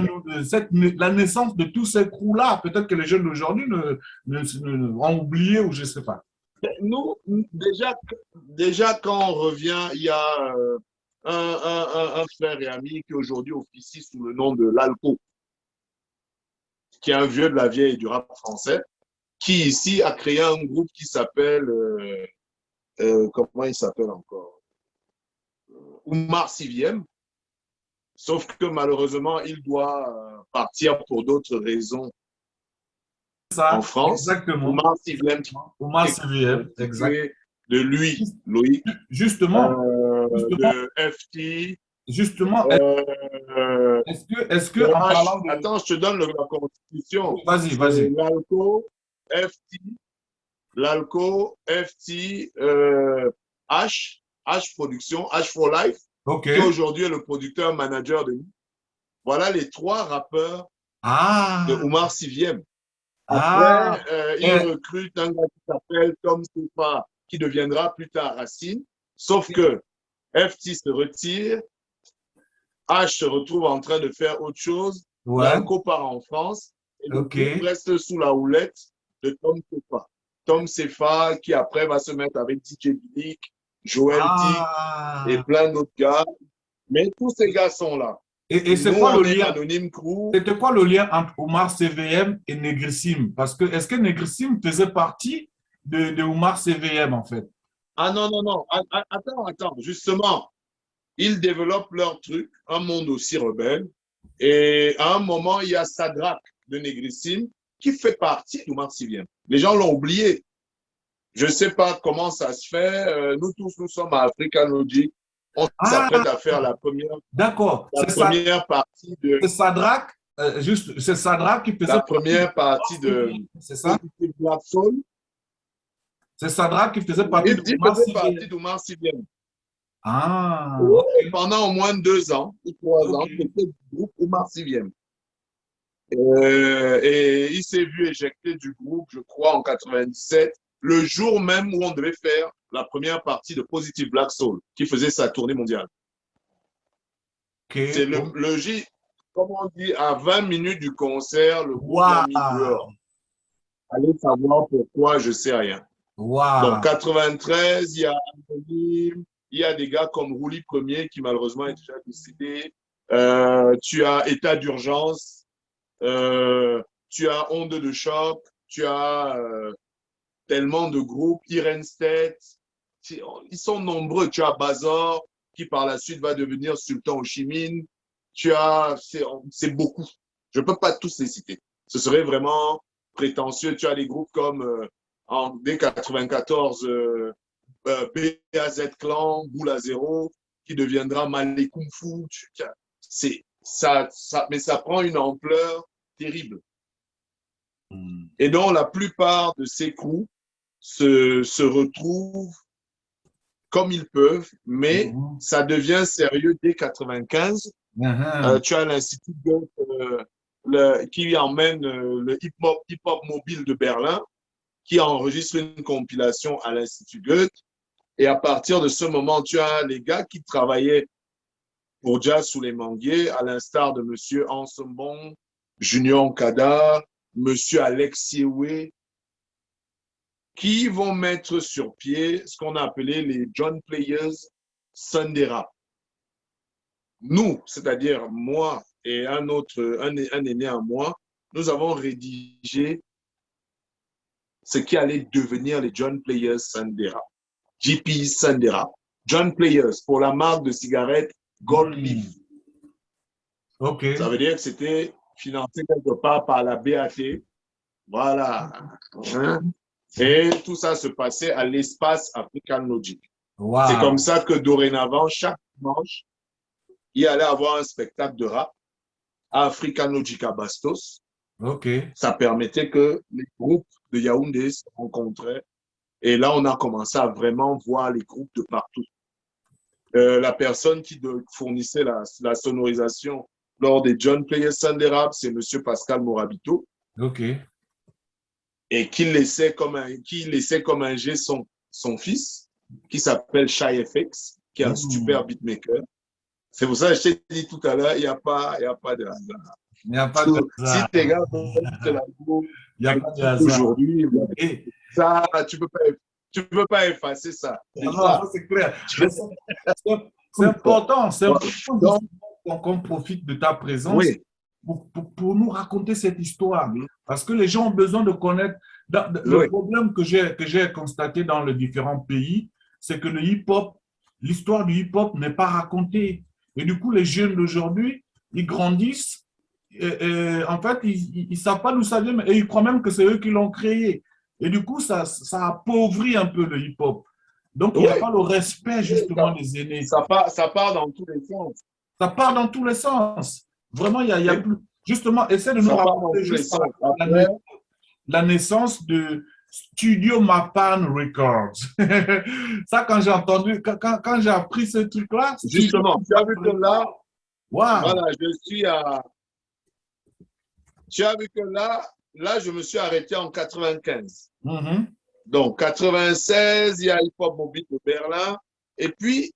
la naissance de tous ces crews-là. Peut-être que les jeunes d'aujourd'hui ont oublié ou je ne sais pas. Nous, déjà quand on revient, il y a un frère et ami qui aujourd'hui officie sous le nom de Lalco, qui est un vieux de la vieille du rap français, qui ici a créé un groupe qui s'appelle, comment il s'appelle encore? Oumar CVM, sauf que malheureusement, il doit partir pour d'autres raisons en France. Exactement. Oumar CVM, exact. De lui, Loïc. Justement. De FT. Justement. Est-ce que en parlant de... Attends, je te donne la constitution. Vas-y. Lalco, FT, H, H Production, H for Life, Ok. qui aujourd'hui est le producteur manager de nous. Voilà les 3 rappeurs Ah. de Oumar Siviem. Ah. Après, il recrute un gars qui s'appelle Tom Sefa, qui deviendra plus tard Racine. Sauf que FT se retire, H se retrouve en train de faire autre chose, Ouais. Blanco part en France, et le Ok. groupe reste sous la houlette de Tom Sefa. Tom Sefa, qui après va se mettre avec DJ Billick, Joel Dick et plein d'autres gars. Mais tous ces gars sont là. Et c'est Nous, quoi on le est lien? Anonyme Crew. C'était quoi le lien entre Oumar CVM et Negrissim? Parce que est-ce que Negrissim faisait partie de Oumar CVM en fait? Ah non, non, non. Attends. Justement, ils développent leur truc, un monde aussi rebelle. Et à un moment, il y a Sadrak de Negrissim qui fait partie d'Oumar Siviem. Les gens l'ont oublié. Je ne sais pas comment ça se fait. Nous tous, nous sommes à Africa Logic. On s'apprête à faire la première D'accord. partie de C'est Sadrak, c'est Sadrak qui faisait la première partie de c'est ça? Black Soul. C'est Sadrak qui faisait partie Il de Oumar faisait CVM. partie d'Oumar Siviem. Ah. Et pendant au moins 2 ans ou 3 ans, c'était du groupe Oumar Siviem. Et il s'est vu éjecté du groupe, je crois, en 97, le jour même où on devait faire la première partie de Positive Black Soul, qui faisait sa tournée mondiale. Okay. C'est le J, comme on dit, à 20 minutes du concert, le groupe l'a mis dehors. Allez savoir pourquoi, je ne sais rien. Donc, 93, il y a Anonyme, il y a des gars comme Rouli Premier qui malheureusement est déjà décédé. Tu as État d'urgence, tu as Onde de choc, tu as tellement de groupes, Irene State, ils sont nombreux. Tu as Bazor qui par la suite va devenir Sultan Ho Chi Minh. Tu as, c'est beaucoup. Je ne peux pas tous les citer. Ce serait vraiment prétentieux. Tu as des groupes comme dès 94, BAZ Clan, Boula Zéro, qui deviendra Malé Kung Fu. Mais ça prend une ampleur terrible. Et donc, la plupart de ces crews se retrouvent comme ils peuvent, mais ça devient sérieux dès 95. Tu as l'Institut Goethe qui emmène le hip-hop mobile de Berlin, qui enregistre une compilation à l'Institut Goethe. Et à partir de ce moment, tu as les gars qui travaillaient pour Jazz sous les manguiers, à l'instar de M. Ansembon, Junior Kada, M. Alex Siewe, qui vont mettre sur pied ce qu'on a appelé les John Players Sunday Rap. Nous, c'est-à-dire moi et un aîné à moi, nous avons rédigé ce qui allait devenir les John Players Sunday Rap. JP Sunday Rap. John Players pour la marque de cigarettes Gold Leaf. Okay. Ça veut dire que c'était financé quelque part par la BAT. Voilà. Et tout ça se passait à l'espace African Logic. Wow. C'est comme ça que dorénavant, chaque dimanche, il allait avoir un spectacle de rap à African Logic à Bastos. Okay. Ça permettait que les groupes de Yaoundé se rencontraient. Et là, on a commencé à vraiment voir les groupes de partout. La personne qui fournissait la sonorisation lors des John Players Sunday Rap, c'est M. Pascal Morabito. Okay. Et qui laissait comme un G son fils, qui s'appelle Shy FX, qui est un super beatmaker. C'est pour ça que je t'ai dit tout à l'heure, il n'y a pas de hasard. Il n'y a pas de hasard. Si tes gars font la go, il n'y a pas de hasard. Aujourd'hui, ça, tu ne peux pas effacer ça. Non, c'est clair. C'est important, qu'on profite de ta présence. Oui. Pour nous raconter cette histoire. Parce que les gens ont besoin de connaître. Le problème que j'ai constaté dans les différents pays, c'est que le hip-hop, l'histoire du hip-hop n'est pas racontée. Et du coup, les jeunes d'aujourd'hui, ils grandissent. En fait, ils ne savent pas d'où ça vient, et ils croient même que c'est eux qui l'ont créé. Et du coup, ça appauvrit un peu le hip-hop. Donc, il n'y a pas le respect, justement, des aînés. Ça part dans tous les sens. Ça part dans tous les sens. Vraiment, il y a plus. Justement, essaie de nous raconter juste la naissance de Studio Mapan Records. Ça, quand j'ai entendu, quand j'ai appris ce truc-là, Justement, tu as vu que là, wow. voilà, je suis à... Tu as vu que là, je me suis arrêté en 95. Mm-hmm. Donc, 96, il y a Hip Hop Mobile de Berlin. Et puis,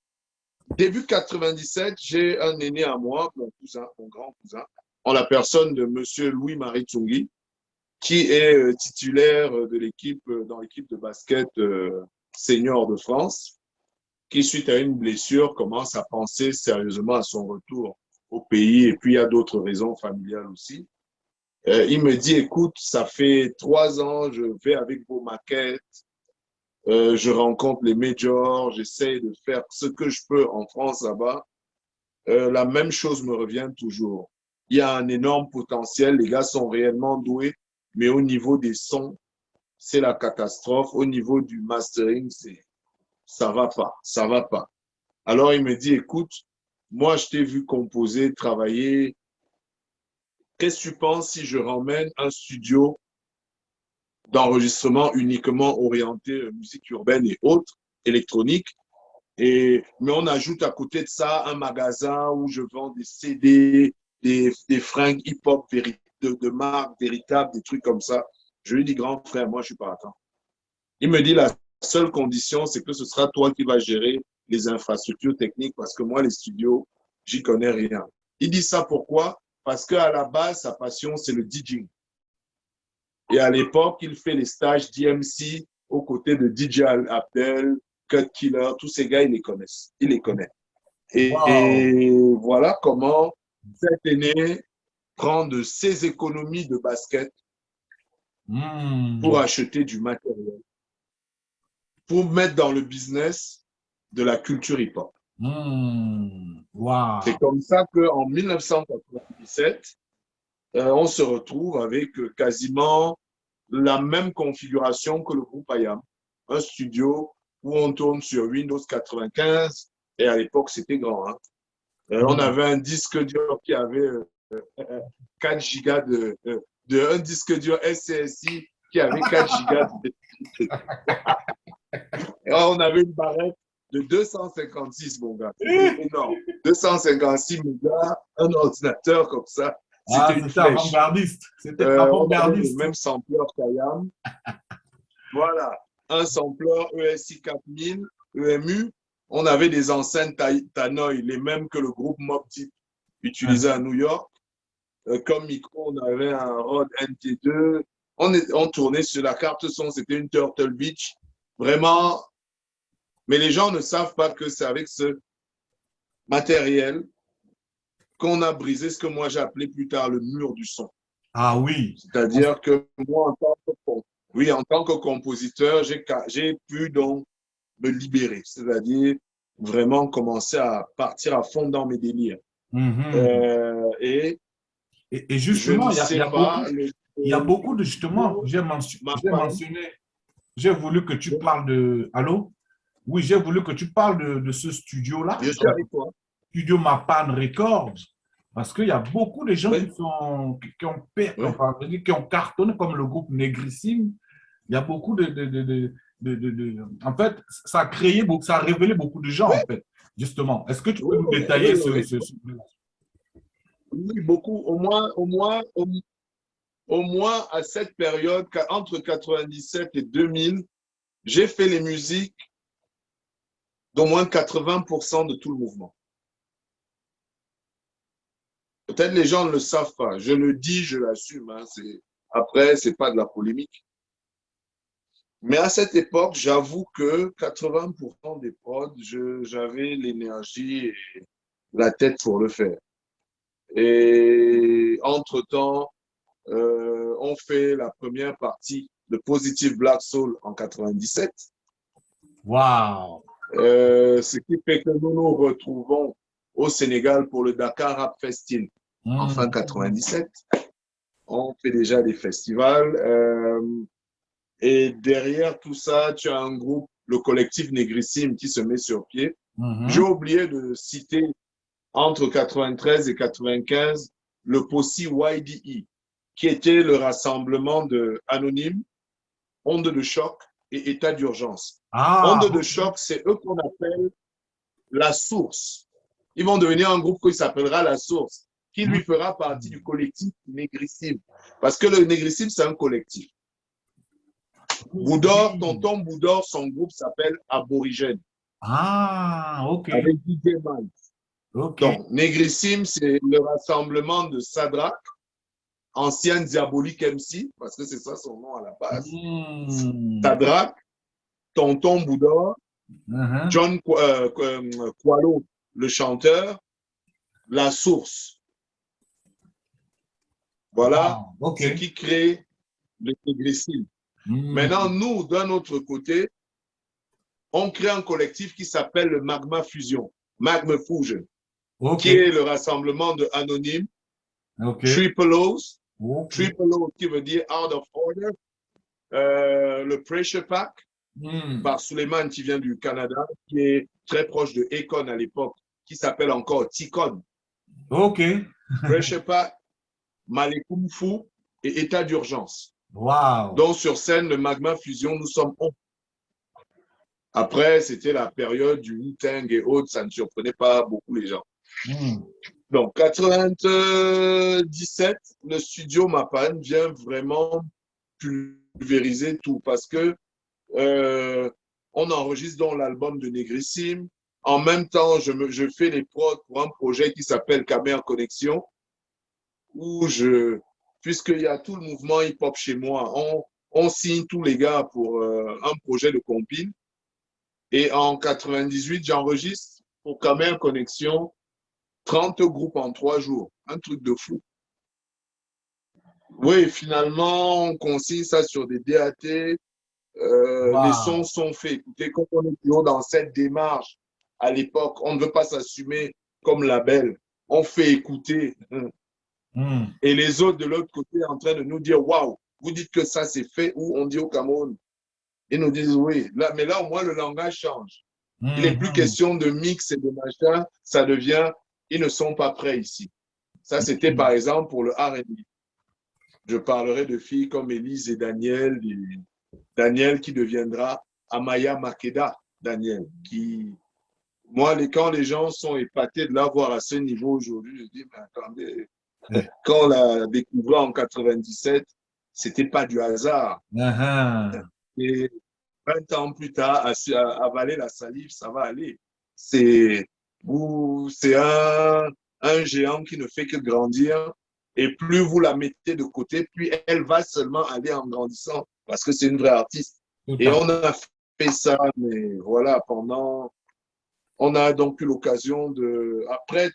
début 97, j'ai un aîné à moi, mon cousin, mon grand cousin, en la personne de monsieur Louis-Marie Tsungi, qui est titulaire de l'équipe, dans l'équipe de basket senior de France, qui, suite à une blessure, commence à penser sérieusement à son retour au pays. Et puis, il y a d'autres raisons familiales aussi. Il me dit, écoute, ça fait 3 ans, je vais avec vos maquettes, je rencontre les majors, j'essaie de faire ce que je peux en France là-bas. La même chose me revient toujours. Il y a un énorme potentiel, les gars sont réellement doués, mais au niveau des sons, c'est la catastrophe. Au niveau du mastering, ça va pas, ça va pas. Alors il me dit, écoute, moi je t'ai vu composer, travailler. Qu'est-ce que tu penses si je ramène un studio d'enregistrement uniquement orienté musique urbaine et autres, électronique, mais on ajoute à côté de ça un magasin où je vends des CD, des fringues hip-hop de marque véritable, des trucs comme ça. Je lui dis, grand frère, moi je suis pas attends. Il me dit, la seule condition, c'est que ce sera toi qui vas gérer les infrastructures techniques parce que moi, les studios, j'y connais rien. Il dit ça pourquoi? Parce qu'à la base, sa passion, c'est le DJing. Et à l'époque, il fait les stages DMC aux côtés de DJ Abdel, Cut Killer, tous ces gars, il les connaît. Et voilà comment cet aîné prend de ses économies de basket pour acheter du matériel, pour mettre dans le business de la culture hip-hop. Wow. C'est comme ça qu'en 1997, on se retrouve avec quasiment la même configuration que le groupe IAM. Un studio où on tourne sur Windows 95, et à l'époque, c'était grand. Hein. On avait un disque dur qui avait 4 gigas un disque dur SCSI qui avait 4 gigas et on avait une barrette de 256, mon gars. C'était énorme. 256 mégas, un ordinateur comme ça. C'était avant-gardiste. C'était avant-gardiste. Le même sampleur qu'IAM. Voilà. Un sampleur ESI 4000, EMU. On avait des enceintes Tannoy, les mêmes que le groupe Mobb Deep utilisait à New York. Comme micro, on avait un Rode NT2. On tournait sur la carte son, c'était une Turtle Beach. Vraiment. Mais les gens ne savent pas que c'est avec ce matériel qu'on a brisé ce que moi j'ai appelé plus tard le mur du son. Ah oui. C'est-à-dire que moi, en tant que compositeur, j'ai pu donc me libérer, c'est-à-dire vraiment commencer à partir à fond dans mes délires. Et justement, il y a beaucoup de, justement, j'ai mentionné, j'ai voulu que tu parles de, allô? Oui, j'ai voulu que tu parles de ce studio-là. Je suis avec toi. Studio Mapan Records. Parce qu'il y a beaucoup de gens qui ont cartonné, comme le groupe Négrissime. Il y a beaucoup en fait, ça a créé, ça a révélé beaucoup de gens, en fait, justement. Est-ce que tu peux nous détailler Oui, beaucoup. Au moins à cette période, entre 97 et 2000, j'ai fait les musiques d'au moins 80% de tout le mouvement. Peut-être les gens ne le savent pas. Je le dis, je l'assume. Hein. Après, ce n'est pas de la polémique. Mais à cette époque, j'avoue que 80% des prods, j'avais l'énergie et la tête pour le faire. Et entre-temps, on fait la première partie de Positive Black Soul en 97. Wow! Ce qui fait que nous nous retrouvons au Sénégal pour le Dakar Rap Festival en fin 97. On fait déjà des festivals. Et derrière tout ça, tu as un groupe, le collectif Négrissime, qui se met sur pied. J'ai oublié de citer entre 93 et 95 le POSI YDE, qui était le rassemblement de Anonyme. Onde de choc et état d'urgence. Ah, Onde de choc, c'est eux qu'on appelle la source. Ils vont devenir un groupe qui s'appellera la source, qui lui fera partie du collectif Négrissime. Parce que le Négrissime, c'est un collectif. Boudor, tonton Boudor, son groupe s'appelle Aborigène. ah, ok. Avec DJ Man. Ok. Donc, Négrissime, c'est le rassemblement de Sadrak, ancien diabolique MC, parce que c'est ça son nom à la base. Sadrak, tonton Boudor, John Kwalo, le chanteur, la source. Voilà ok. ce qui crée le Négrissime. Maintenant, nous, d'un autre côté, on crée un collectif qui s'appelle le Magma Fusion, Magma Fusion, qui est le rassemblement de Anonyme, Triple O's, Triple O qui veut dire Out of Order, le Pressure Pack, par Suleiman qui vient du Canada, qui est très proche de Econ à l'époque, qui s'appelle encore Ticon. Ok. Pressure Pack, Malekoum Fou et État d'urgence. Wow. Donc sur scène, le Magma Fusion, nous sommes 11. Après, c'était la période du Wu-Tang et autres, ça ne surprenait pas beaucoup les gens. Donc, 97, le studio Mapan vient vraiment pulvériser tout parce que on enregistre dans l'album de Négrissime. En même temps, je fais les prods pour un projet qui s'appelle Camer Connexion, où puisqu'il y a tout le mouvement hip-hop chez moi, on signe tous les gars pour un projet de compile. Et en 98, j'enregistre pour Camer Connexion 30 groupes en 3 jours. Un truc de fou. Oui, finalement, on consigne ça sur des DAT. Les sons sont faits. Écoutez, quand on est toujours dans cette démarche, à l'époque, on ne veut pas s'assumer comme label. On fait écouter. Et les autres de l'autre côté en train de nous dire, waouh, vous dites que ça c'est fait où on dit au Cameroun. Ils nous disent oui. Là, mais là, au moins, le langage change. Il n'est plus question de mix et de machin. Ça devient, ils ne sont pas prêts ici. Ça, c'était par exemple pour le R&B. Je parlerai de filles comme Élise et Daniel. Daniel qui deviendra Amaya Makeda. Daniel. Moi, quand les gens sont épatés de l'avoir à ce niveau aujourd'hui, je dis, mais attendez, quand on l'a découvert en 97, c'était pas du hasard. Et 20 ans plus tard, avaler la salive, ça va aller. C'est un géant qui ne fait que grandir. Et plus vous la mettez de côté, plus elle va seulement aller en grandissant, parce que c'est une vraie artiste. Et on a fait ça, mais voilà, on a donc eu l'occasion de... Après,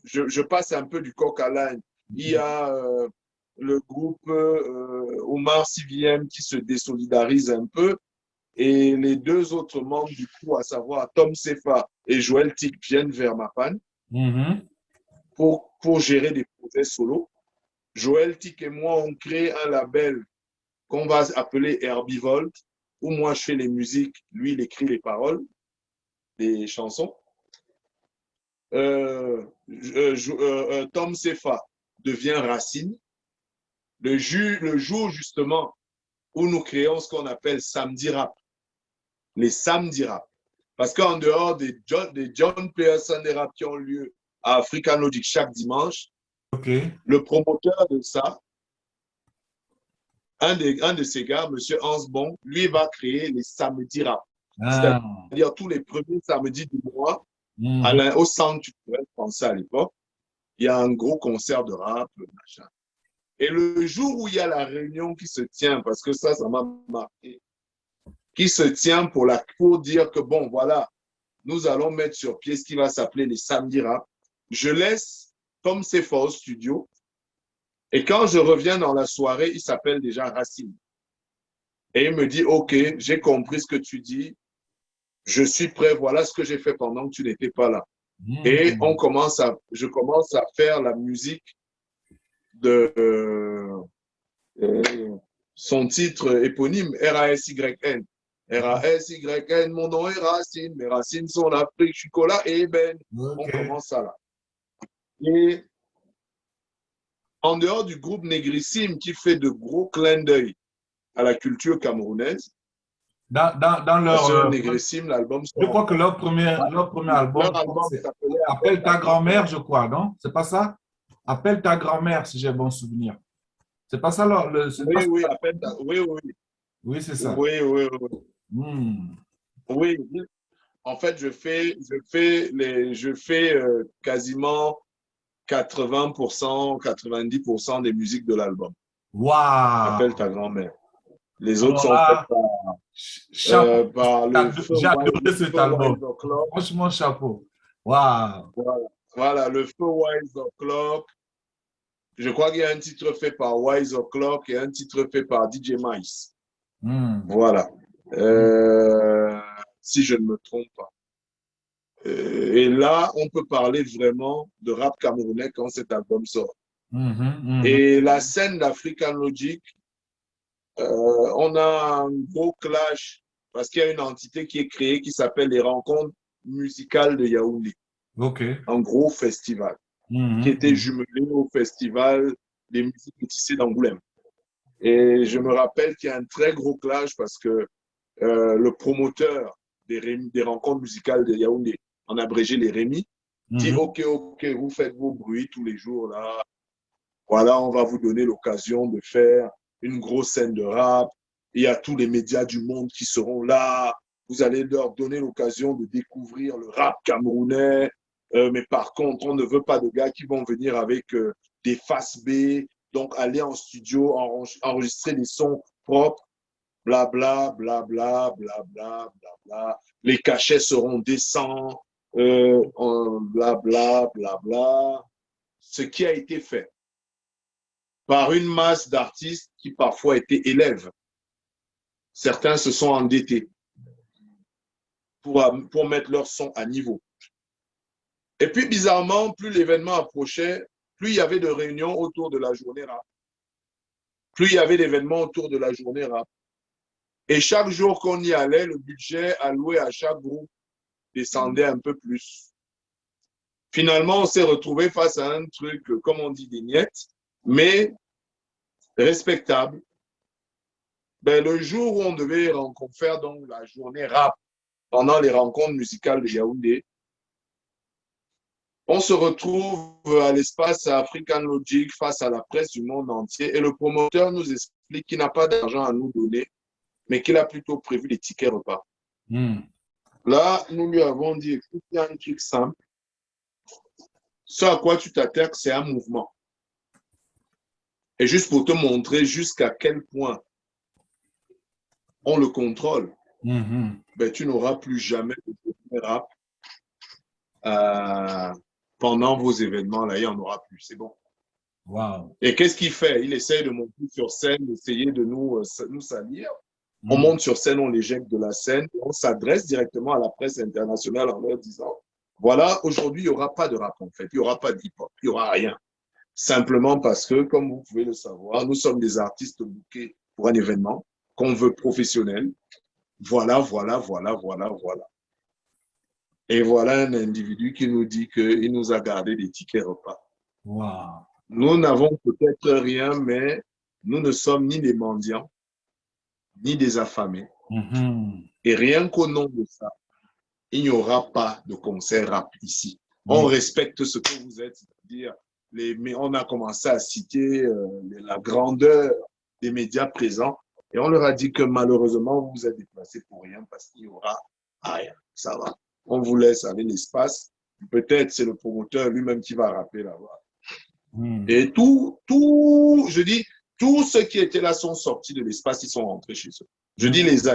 je passe un peu du coq à l'âne. Il y a le groupe Omar CVM qui se désolidarise un peu. Et les 2 autres membres du coup, à savoir Tom Sefa et Joël Tic, viennent vers Mapan pour gérer des projets solo. Joël Tic et moi, on crée un label qu'on va appeler Herbivolt, où moi je fais les musiques, lui il écrit les paroles des chansons. Tom Sefa devient Racine. Le jour justement où nous créons ce qu'on appelle Samedi Rap. Les samedi rap. Parce qu'en dehors des John Pearson des rap qui ont lieu à African Logic chaque dimanche, le promoteur de ça, un de ces gars, M. Hans Bon, lui va créer les samedi rap. C'est-à-dire tous les premiers samedis du mois, au centre culturel français à l'époque, il y a un gros concert de rap, machin. Et le jour où il y a la réunion qui se tient, parce que ça m'a marqué, qui se tient pour dire que bon, voilà, nous allons mettre sur pied ce qui va s'appeler les samedi rap. Je laisse Tom Sefa au studio et quand je reviens dans la soirée, il s'appelle déjà Racine. Et il me dit, OK, j'ai compris ce que tu dis, je suis prêt, voilà ce que j'ai fait pendant que tu n'étais pas là. Et je commence à faire la musique de son titre éponyme, R-A-S-Y-N. R-A-S-Y-N, mon nom est Racine, mes racines sont l'Afrique, chocolat et ébène. On commence ça là. Et en dehors du groupe Négrissime qui fait de gros clins d'œil à la culture camerounaise. Dans Parce leur, que Négrissime, l'album je crois que leur premier album, leur album c'est s'appelait Appelle ta grand-mère, je crois, non? C'est pas ça? Appelle ta grand-mère, si j'ai bon souvenir. C'est pas ça, c'est pas Oui, ça. oui, oui, oui, Oui, c'est ça. oui, oui, oui. Hmm. Oui, en fait, je fais quasiment 80%, 90% des musiques de l'album. Appelle Waouh! ta grand-mère. Les autres Alors sont faites là, chapeau. par le feu J'ai adoré cet album. Wise O'Clock. Franchement, chapeau. Waouh! Voilà. Voilà, le feu Wise O'Clock. Je crois qu'il y a un titre fait par Wise O'Clock et un titre fait par DJ Mice. Hmm. Voilà. Si je ne me trompe pas. Et là, on peut parler vraiment de rap camerounais quand cet album sort. Et la scène d'African Logic, on a un gros clash parce qu'il y a une entité qui est créée qui s'appelle les Rencontres musicales de Yaoundé. OK. Un gros festival qui était jumelé au festival des musiques métissées d'Angoulême. Et je me rappelle qu'il y a un très gros clash parce que le promoteur des rencontres musicales de Yaoundé, en abrégé les Rémi, dit OK, vous faites vos bruits tous les jours là. Voilà, on va vous donner l'occasion de faire une grosse scène de rap. Il y a tous les médias du monde qui seront là. Vous allez leur donner l'occasion de découvrir le rap camerounais. Mais par contre, on ne veut pas de gars qui vont venir avec des faces B. Donc, aller en studio, enregistrer des sons propres. Blabla, blabla, blabla, blabla. Les cachets seront décents. Blabla, blabla. Ce qui a été fait par une masse d'artistes qui parfois étaient élèves. Certains se sont endettés pour mettre leur son à niveau. Et puis, bizarrement, plus l'événement approchait, plus il y avait de réunions autour de la journée rap. Plus il y avait d'événements autour de la journée rap. Et chaque jour qu'on y allait, le budget alloué à chaque groupe descendait un peu plus. Finalement, on s'est retrouvé face à un truc, comme on dit, des miettes, mais respectable. Ben, le jour où on devait faire donc la journée rap pendant les rencontres musicales de Yaoundé, on se retrouve à l'espace African Logic face à la presse du monde entier et le promoteur nous explique qu'il n'a pas d'argent à nous donner, mais qu'il a plutôt prévu les tickets repas. Là, nous lui avons dit, écoute, il y a un truc simple. Ce à quoi tu t'attaques, c'est un mouvement. Et juste pour te montrer jusqu'à quel point on le contrôle, ben, tu n'auras plus jamais de rap pendant vos événements. Là, il n'y en aura plus. C'est bon. Wow. Et qu'est-ce qu'il fait? Il essaye de monter sur scène, d'essayer de nous salir. On monte sur scène, on l'éjecte de la scène. On s'adresse directement à la presse internationale en leur disant, voilà, aujourd'hui, il n'y aura pas de rap en fait. Il n'y aura pas d'hip-hop. Il n'y aura rien. Simplement parce que, comme vous pouvez le savoir, nous sommes des artistes bookés pour un événement qu'on veut professionnel. Voilà, voilà, voilà, voilà, voilà. Et voilà un individu qui nous dit qu'il nous a gardé des tickets repas. Wow. Nous n'avons peut-être rien, mais nous ne sommes ni des mendiants, ni des affamés. Et rien qu'au nom de ça, il n'y aura pas de concert rap ici. On respecte ce que vous êtes, c'est-à-dire, mais on a commencé à citer la grandeur des médias présents et on leur a dit que malheureusement, vous vous êtes déplacés pour rien parce qu'il n'y aura rien. Ça va. On vous laisse aller l'espace. Peut-être c'est le promoteur lui-même qui va rappeler là-bas. Et je dis, tous ceux qui étaient là sont sortis de l'espace, ils sont rentrés chez eux. Je dis les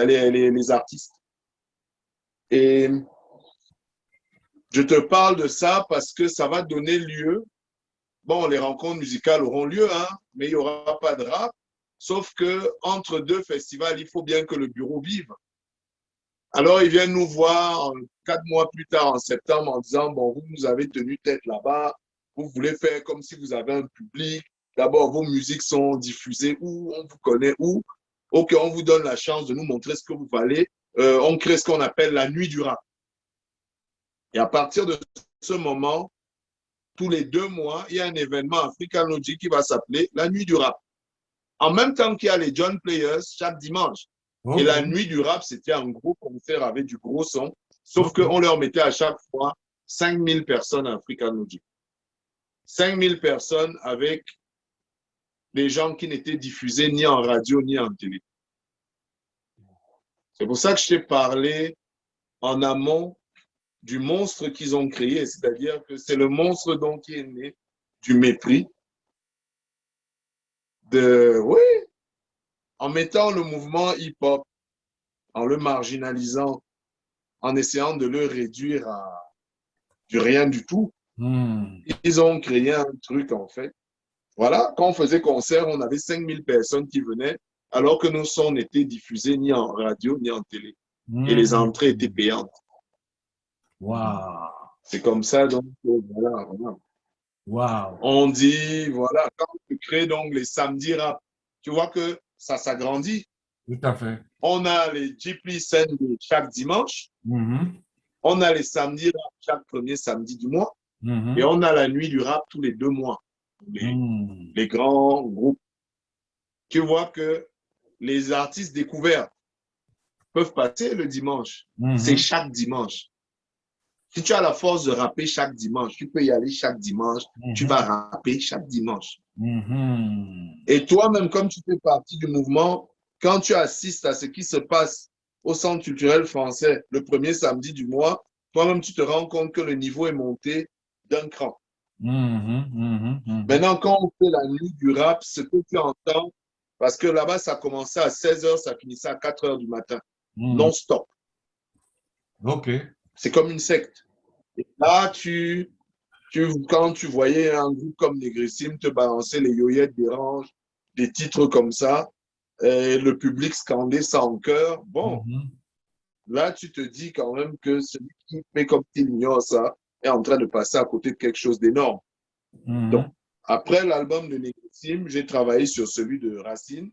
artistes. Et je te parle de ça parce que ça va donner lieu. Bon, les rencontres musicales auront lieu, hein, mais il n'y aura pas de rap. Sauf que entre deux festivals, il faut bien que le bureau vive. Alors, ils viennent nous voir 4 mois plus tard, en septembre, en disant, bon, vous nous avez tenu tête là-bas. Vous voulez faire comme si vous avez un public. D'abord, vos musiques sont diffusées où, on vous connaît où. OK, on vous donne la chance de nous montrer ce que vous valez. On crée ce qu'on appelle la nuit du rap. Et à partir de ce moment, tous les 2 mois, il y a un événement African Logic qui va s'appeler la nuit du rap. En même temps qu'il y a les John Players chaque dimanche. Ok. Et la nuit du rap, c'était un gros concert avec du gros son. Sauf Ok. qu'on leur mettait à chaque fois 5000 personnes à Africa Music. 5000 personnes avec des gens qui n'étaient diffusés ni en radio ni en télé. C'est pour ça que je t'ai parlé en amont du monstre qu'ils ont créé, c'est-à-dire que c'est le monstre donc qui est né du mépris, oui, en mettant le mouvement hip-hop, en le marginalisant, en essayant de le réduire à du rien du tout. Ils ont créé un truc en fait. Voilà, quand on faisait concert, on avait 5000 personnes qui venaient, alors que nos sons n'étaient diffusés ni en radio ni en télé. Et les entrées étaient payantes. Wow. C'est comme ça, donc, voilà, voilà. Wow. On dit, voilà, quand tu crées donc les samedis rap, tu vois que ça s'agrandit. Tout à fait. On a les Ghibli Sunday chaque dimanche. On a les samedis rap chaque premier samedi du mois. Et on a la nuit du rap tous les 2 mois. Les grands groupes. Tu vois que les artistes découverts peuvent passer le dimanche. C'est chaque dimanche. Si tu as la force de rapper chaque dimanche, tu peux y aller chaque dimanche. Tu vas rapper chaque dimanche. Et toi-même, comme tu fais partie du mouvement, quand tu assistes à ce qui se passe au Centre culturel français le premier samedi du mois, toi-même, tu te rends compte que le niveau est monté d'un cran. Maintenant, quand on fait la nuit du rap, ce que tu entends, parce que là-bas, ça commençait à 16h, ça finissait à 4h du matin, non-stop. Ok. C'est comme une secte. Et là, quand tu voyais un groupe comme Négrissime te balancer les yoyettes dérange, des titres comme ça, et le public scandait ça en chœur, bon, là, tu te dis quand même que celui qui fait comme s'il ignore ça est en train de passer à côté de quelque chose d'énorme. Donc, après l'album de Négrissime, j'ai travaillé sur celui de Racine,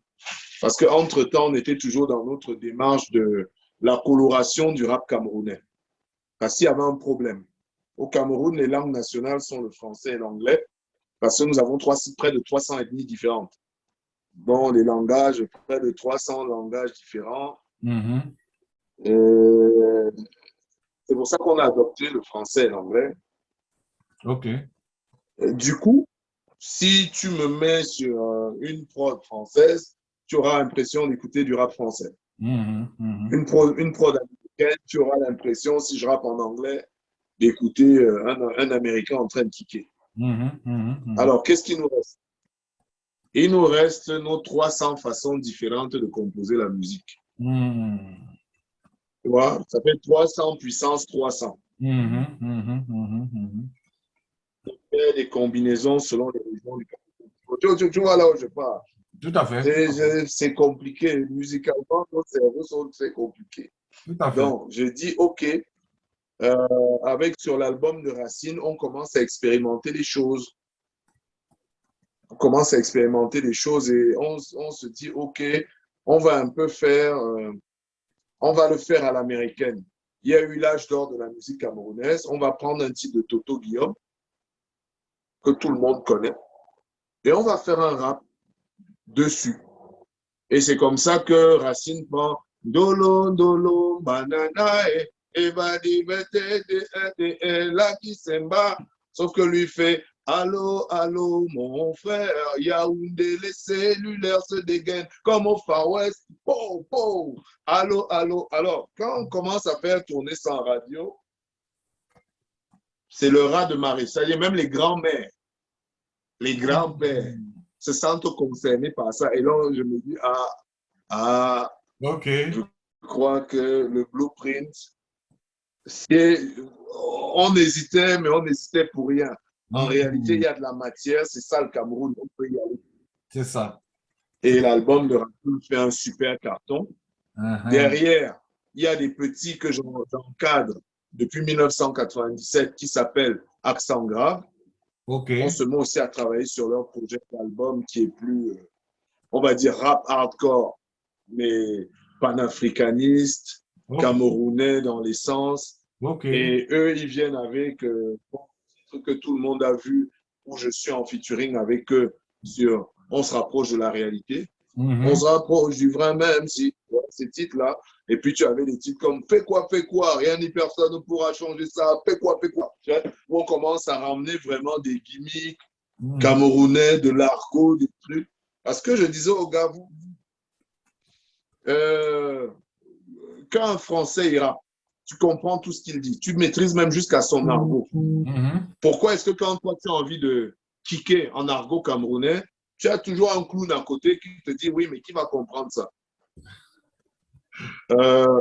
parce qu'entre-temps, on était toujours dans notre démarche de la coloration du rap camerounais. Parce qu'il y avait un problème. Au Cameroun, les langues nationales sont le français et l'anglais, parce que nous avons près de 300 ethnies différentes. Dans les langages, près de 300 langages différents. C'est pour ça qu'on a adopté le français et l'anglais. Ok. Du coup, si tu me mets sur une prod française, tu auras l'impression d'écouter du rap français. Une prod américaine, tu auras l'impression, si je rappe en anglais, d'écouter un Américain en train de kicker. Alors, qu'est-ce qu'il nous reste? Il nous reste nos 300 façons différentes de composer la musique. Tu vois, ça fait 300 puissance 300. Des combinaisons selon les régions du Cameroun. Tu vois là où je pars. Tout à fait. C'est compliqué. Musicalement, nos cerveaux sont très compliqués. Tout à fait. Donc, je dis, OK, sur l'album de Racine, on commence à expérimenter des choses. On commence à expérimenter des choses et on se dit, OK, on va un peu faire, on va le faire à l'américaine. Il y a eu l'âge d'or de la musique camerounaise. On va prendre un titre de Toto Guillaume, que tout le monde connaît, et on va faire un rap dessus. Et c'est comme ça que Racine prend Dolo, Dolo, Banana, et va dire, la qui s'embat. Sauf que lui fait Allô, allô, mon frère, Yaoundé, les cellulaires se dégainent comme au Far West. Po, po. Allô, allô. Alors, quand on commence à faire tourner ça en radio, c'est le raz de marée. C'est-à-dire même les grands-mères, les grands-pères se sentent concernés par ça. Et là, je me dis, ok. Je crois que le blueprint, on hésitait, mais on hésitait pour rien. En réalité, il y a de la matière, c'est ça le Cameroun, on peut y aller. C'est ça. Et l'album de Racine fait un super carton. Derrière, il y a des petits que j'encadre depuis 1997 qui s'appellent Accent Grave. Okay. On se met aussi à travailler sur leur projet d'album qui est plus, on va dire, rap hardcore, mais panafricaniste, camerounais dans l'essence. Et eux, ils viennent avec que tout le monde a vu, où je suis en featuring avec eux sur On se rapproche de la réalité. On se rapproche du vrai même si ces titres-là. Et puis tu avais des titres comme fais quoi, rien ni personne ne pourra changer ça, fais quoi. Tu vois, où on commence à ramener vraiment des gimmicks camerounais, de l'argot, des trucs. Parce que je disais aux gars, quand un Français ira, tu comprends tout ce qu'il dit. Tu maîtrises même jusqu'à son argot. Pourquoi est-ce que quand toi, tu as envie de kicker en argot camerounais, tu as toujours un clown à côté qui te dit, oui, mais qui va comprendre ça?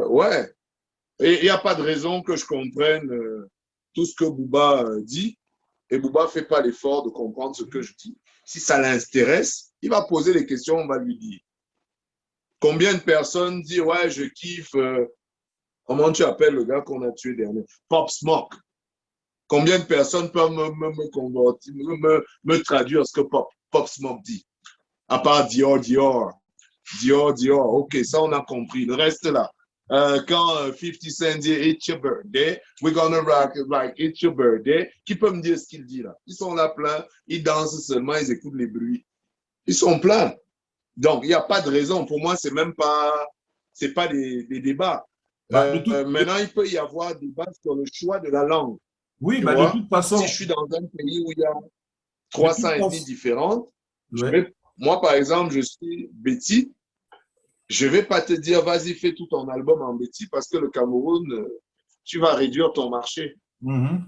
Ouais. Et il n'y a pas de raison que je comprenne tout ce que Booba dit. Et Booba ne fait pas l'effort de comprendre ce que je dis. Si ça l'intéresse, il va poser des questions, on va lui dire. Combien de personnes disent, ouais, je kiffe, comment tu appelles le gars qu'on a tué dernier? Pop Smoke. Combien de personnes peuvent me traduire ce que Pop Smoke dit? À part Dior. Ok, ça on a compris. Le reste là. Quand 50 Cent dit It's your birthday, we're gonna rock it like it's your birthday. Qui peut me dire ce qu'il dit là? Ils sont là plein, ils dansent seulement, ils écoutent les bruits. Ils sont pleins. Donc, il n'y a pas de raison. Pour moi, c'est pas des débats. Maintenant, il peut y avoir des débats sur le choix de la langue. Oui, mais de toute façon. Si je suis dans un pays où il y a 300 ethnies différentes, moi, par exemple, je suis Béti. Je ne vais pas te dire, vas-y, fais tout ton album en Béti parce que le Cameroun, tu vas réduire ton marché. Là,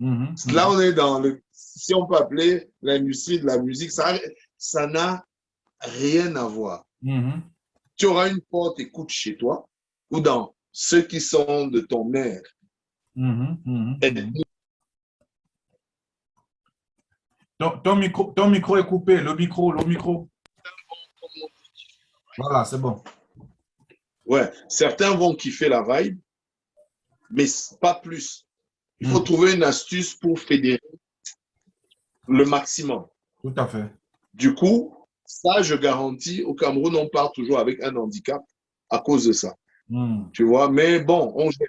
on est dans si on peut appeler l'industrie de la musique, ça n'a rien à voir. Tu auras une porte écoute chez toi ou dans ceux qui sont de ton mère. Ton micro est coupé, le micro. Voilà, c'est bon. Ouais, certains vont kiffer la vibe, mais pas plus. Il faut trouver une astuce pour fédérer le maximum. Tout à fait. Du coup, ça, je garantis, au Cameroun, on part toujours avec un handicap à cause de ça. Tu vois, mais bon, on gère.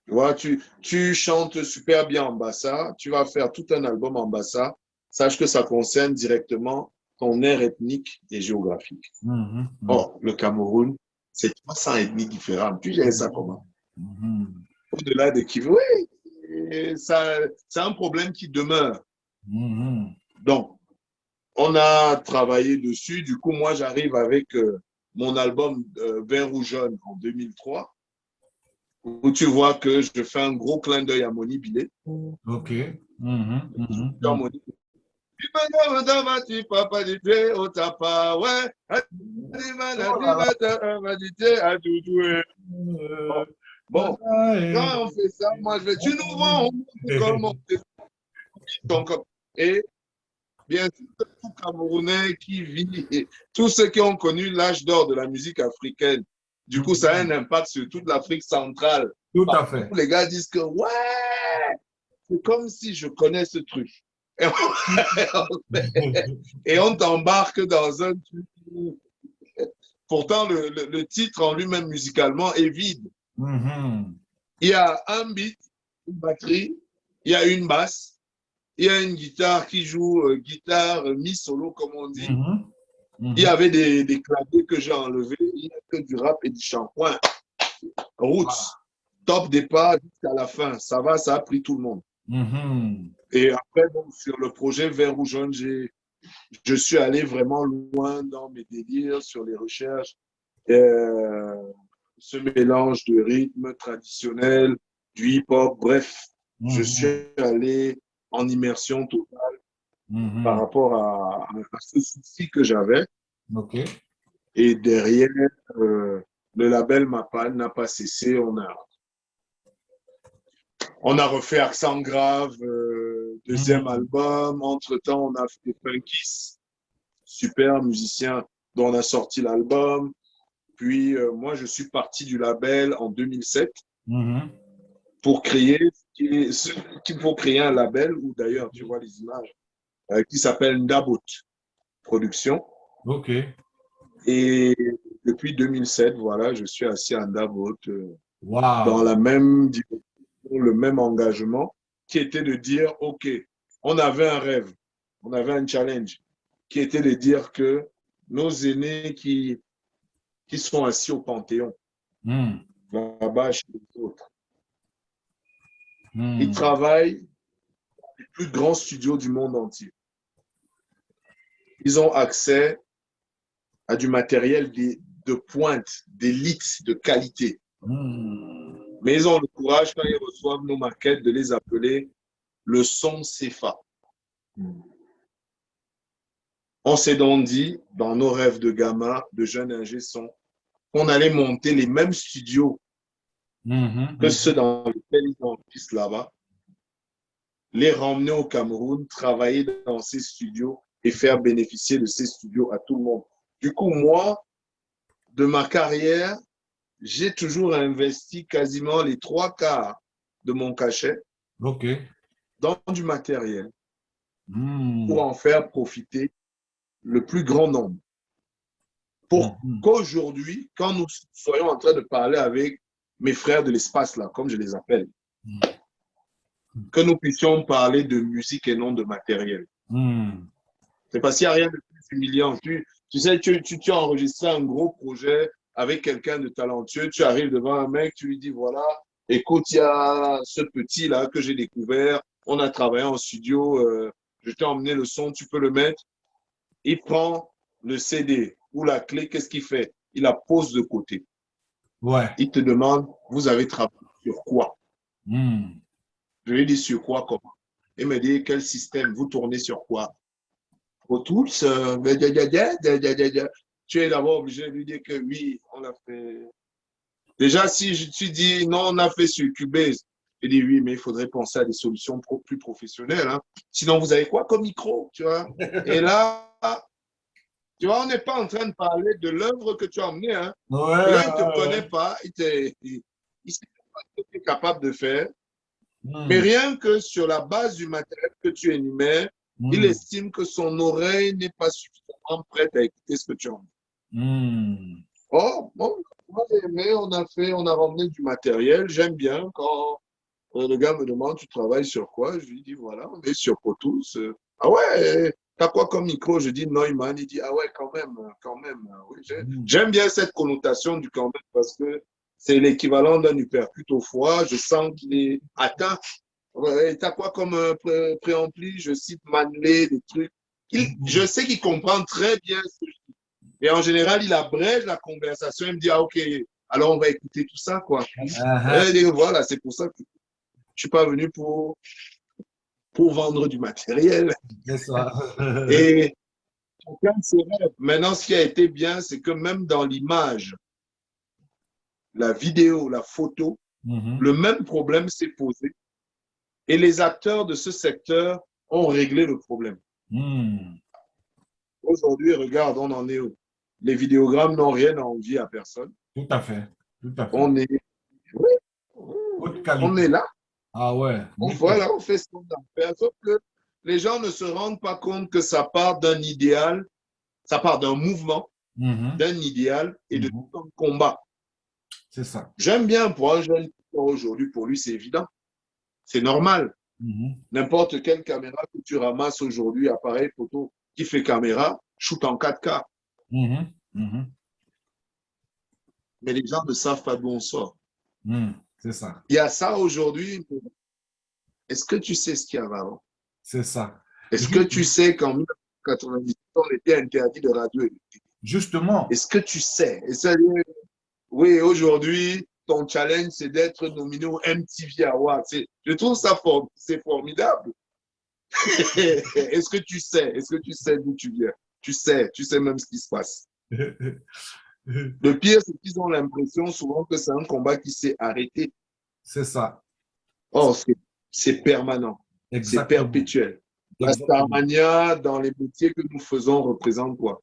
Tu vois, tu chantes super bien en bassa, tu vas faire tout un album en bassa, sache que ça concerne directement ton aire ethnique et géographique. Or, le Cameroun, c'est 300 ethnies différentes. Tu gères ça comment? Au-delà de qui, oui, c'est un problème qui demeure. Donc, on a travaillé dessus. Du coup, moi, j'arrive avec mon album Vin Rouge Jaune en 2003, où tu vois que je fais un gros clin d'œil à Moni Billet. Ok. Bon, quand on fait ça, moi je vais, tu nous vends comment et bien sûr, tout Camerounais qui vit, et tous ceux qui ont connu l'âge d'or de la musique africaine, du coup, ça a un impact sur toute l'Afrique centrale. Tout à fait. Les gars disent que, ouais, c'est comme si je connais ce truc. Et on t'embarque dans un truc. Pourtant, le titre en lui-même musicalement est vide. Il y a un beat, une batterie, il y a une basse, il y a une guitare qui joue guitare mi-solo, comme on dit. Il y avait des claviers que j'ai enlevés, il n'y a que du rap et du chant. Point. Roots. Top départ jusqu'à la fin. Ça va, ça a pris tout le monde. Et après, donc, sur le projet Vin Rouge Jaune, je suis allé vraiment loin dans mes délires sur les recherches. Ce mélange de rythme traditionnel, du hip-hop, bref, je suis allé en immersion totale par rapport à ce souci que j'avais. Et derrière, le label Mapal n'a pas cessé. On a refait Accent Grave, deuxième album. Entre-temps, on a fait Funkis, super musicien dont on a sorti l'album. Puis, moi, je suis parti du label en 2007 pour créer un label, où d'ailleurs, tu vois les images, qui s'appelle Ndabot Production. Et depuis 2007, voilà, je suis assis à Ndabot dans la même direction, le même engagement, qui était de dire, OK, on avait un rêve, on avait un challenge, qui était de dire que nos aînés qui sont assis au Panthéon, là-bas chez les autres. Ils travaillent dans les plus grands studios du monde entier. Ils ont accès à du matériel de pointe, d'élite, de qualité. Mais ils ont le courage, quand ils reçoivent nos maquettes, de les appeler le son CFA. On s'est donc dit, dans nos rêves de gamin, de jeunes ingé son, qu'on allait monter les mêmes studios que ceux dans lesquels ils enregistrent là-bas, les ramener au Cameroun, travailler dans ces studios et faire bénéficier de ces studios à tout le monde. Du coup, moi, de ma carrière, j'ai toujours investi quasiment les 3/4 de mon cachet dans du matériel pour en faire profiter le plus grand nombre. Pour qu'aujourd'hui, quand nous soyons en train de parler avec mes frères de l'espace, là, comme je les appelle, que nous puissions parler de musique et non de matériel. C'est parce qu'il n'y a rien de plus humiliant. Tu sais, tu as enregistré un gros projet avec quelqu'un de talentueux, tu arrives devant un mec, tu lui dis, voilà, écoute, il y a ce petit-là que j'ai découvert, on a travaillé en studio, je t'ai emmené le son, tu peux le mettre. Il prend le CD ou la clé, qu'est-ce qu'il fait? Il la pose de côté. Il te demande, vous avez travaillé sur quoi? Je lui dis, sur quoi, comment? Il me dit, quel système? Vous tournez sur quoi? Pro Tools, tu es d'abord obligé de lui dire que oui, on l'a fait. Déjà, si tu dis non, on a fait sur Cubase, je dis oui, mais il faudrait penser à des solutions plus professionnelles. Hein. Sinon, vous avez quoi comme micro, tu vois? Et là, tu vois, on n'est pas en train de parler de l'œuvre que tu as emmenée. Hein. Le gars, il ne te connaît pas, il ne sait pas ce que tu es capable de faire. Mais rien que sur la base du matériel que tu énumères, il estime que son oreille n'est pas suffisamment prête à écouter ce que tu emmenes. Oh, bon, moi j'ai aimé, on a ramené du matériel. J'aime bien quand le gars me demande, tu travailles sur quoi? Je lui dis, voilà, on est sur Pro Tools. Ah ouais, t'as quoi comme micro? Je dis Neumann. Il dit, ah ouais, quand même. Oui, j'aime bien cette connotation du quand même parce que c'est l'équivalent d'un hypercute au foie. Je sens qu'il est atteint. Ouais, t'as quoi comme préampli? Je cite Manley, des trucs. Je sais qu'il comprend très bien ce que je dis. Et en général, il abrège la conversation. Il me dit, ah ok, alors on va écouter tout ça, quoi. Et voilà, c'est pour ça que je ne suis pas venu pour vendre du matériel. C'est ça. Et maintenant, ce qui a été bien, c'est que même dans l'image, la vidéo, la photo, le même problème s'est posé. Et les acteurs de ce secteur ont réglé le problème. Aujourd'hui, regarde, on en est où? Les vidéogrammes n'ont rien à envier à personne. Tout à fait. On est là. Ah ouais. Voilà, on fait ce qu'on a fait. Sauf que les gens ne se rendent pas compte que ça part d'un idéal, ça part d'un mouvement, d'un idéal et de tout un combat. C'est ça. J'aime bien pour un jeune aujourd'hui, pour lui, c'est évident. C'est normal. N'importe quelle caméra que tu ramasses aujourd'hui, appareil photo qui fait caméra, shoot en 4K. Mais les gens ne savent pas d'où on sort. C'est ça. Il y a ça aujourd'hui. Est-ce que tu sais ce qu'il y avait avant? C'est ça. Est-ce que tu sais qu'en 1998, on était interdit de radio et de télé? Justement. Est-ce que tu sais? Oui, aujourd'hui, ton challenge, c'est d'être nominé au MTV Awards. Je trouve ça c'est formidable. Est-ce que tu sais? Est-ce que tu sais d'où tu viens? Tu sais même ce qui se passe. Le pire, c'est qu'ils ont l'impression souvent que c'est un combat qui s'est arrêté. C'est ça. Or, c'est permanent. C'est perpétuel. La Starmania, dans les métiers que nous faisons, représente quoi?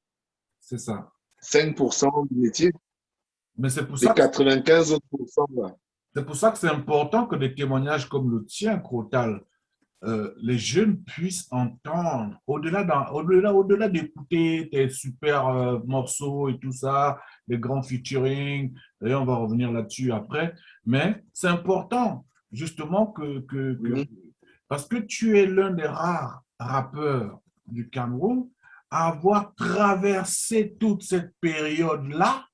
C'est ça. 5% du métier. Mais c'est pour ça. 95 autres pourcents, là. C'est pour ça que c'est important que des témoignages comme le tien, Crotal, les jeunes puissent entendre, au-delà d'écouter tes super morceaux et tout ça, les grands featuring, d'ailleurs on va revenir là-dessus après, mais c'est important justement parce que tu es l'un des rares rappeurs du Cameroun avoir traversé toute cette période-là,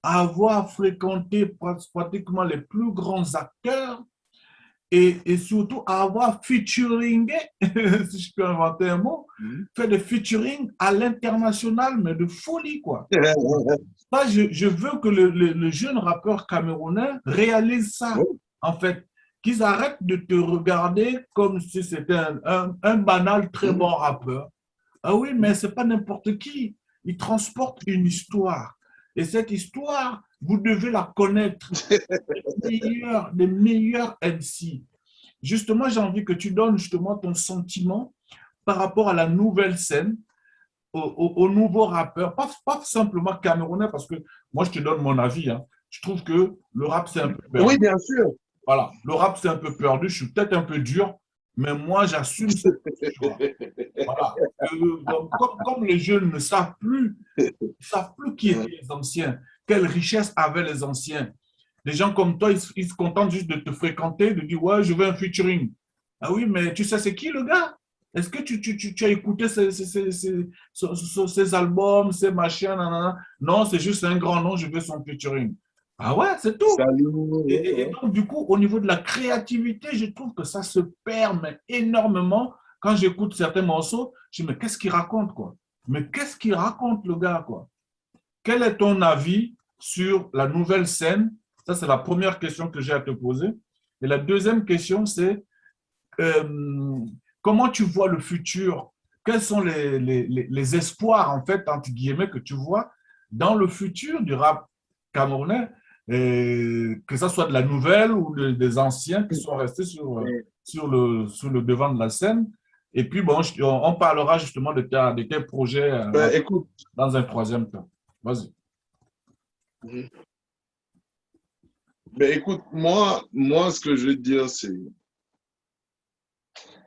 avoir fréquenté pratiquement les plus grands acteurs et surtout avoir featuringé, si je peux inventer un mot, fait des featuring à l'international, mais de folie, quoi. Ça, je veux que le jeune rappeur camerounais réalise ça, en fait, qu'ils arrêtent de te regarder comme si c'était un banal très bon rappeur. Ah oui, mais c'est pas n'importe qui. Il transporte une histoire. Et cette histoire, vous devez la connaître. Les meilleurs MC. Justement, j'ai envie que tu donnes justement ton sentiment par rapport à la nouvelle scène, aux nouveaux rappeurs, pas simplement camerounais, parce que moi, je te donne mon avis. Hein. Je trouve que le rap, c'est un peu perdu. Oui, bien sûr. Voilà, le rap, c'est un peu perdu. Je suis peut-être un peu dur, mais moi, j'assume cette posture. Voilà. Comme les jeunes ne savent plus, qui étaient les anciens, quelle richesse avaient les anciens. Les gens comme toi, ils se contentent juste de te fréquenter, de dire, ouais, je veux un featuring. Ah oui, mais tu sais, c'est qui le gars? Est-ce que tu as écouté ces albums, ces machins? Nanana? Non, c'est juste un grand nom, je veux son featuring. Ah ouais, c'est tout. Salut. Et donc, du coup, au niveau de la créativité, je trouve que ça se perd mais énormément. Quand j'écoute certains morceaux, je me dis, mais qu'est-ce qu'il raconte, quoi? Mais qu'est-ce qu'il raconte, le gars, quoi? Quel est ton avis sur la nouvelle scène? Ça, c'est la première question que j'ai à te poser. Et la deuxième question, c'est comment tu vois le futur? Quels sont les espoirs, en fait, entre guillemets, que tu vois dans le futur du rap camerounais, que ce soit de la nouvelle ou des anciens qui sont restés sur le devant de la scène? Et puis, bon, on parlera justement de tes projets Écoute. dans un troisième temps. Vas-y. Ben, écoute, moi, ce que je veux te dire, c'est...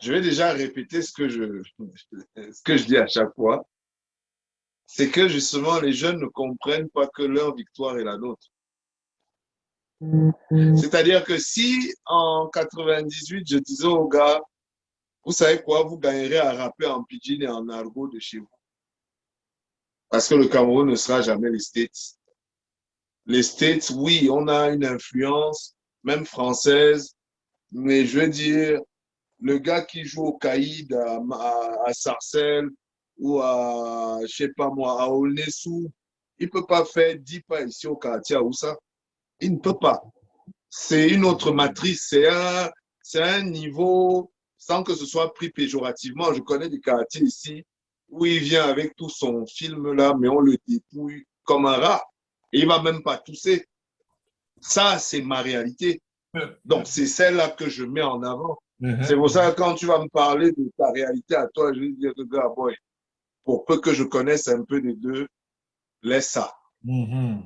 Je vais déjà répéter ce que je dis à chaque fois. C'est que justement, les jeunes ne comprennent pas que leur victoire est la nôtre. C'est-à-dire que si en 98, je disais aux gars, vous savez quoi, vous gagnerez à rapper en pidgin et en argot de chez vous. Parce que le Cameroun ne sera jamais les States. Les States, oui, on a une influence, même française, mais je veux dire, le gars qui joue au Caïd à Sarcelles ou à, je sais pas moi, à Aulnessou, il ne peut pas faire 10 pas ici au quartier à Oussa. Il ne peut pas. C'est une autre matrice, c'est un niveau, sans que ce soit pris péjorativement. Je connais des quartiers ici où il vient avec tout son film là, mais on le dépouille comme un rat. Et il ne va même pas tousser. Ça, c'est ma réalité. Donc, c'est celle-là que je mets en avant. C'est pour ça que quand tu vas me parler de ta réalité à toi, je vais dire, regarde, boy, pour peu que je connaisse un peu des deux, laisse ça.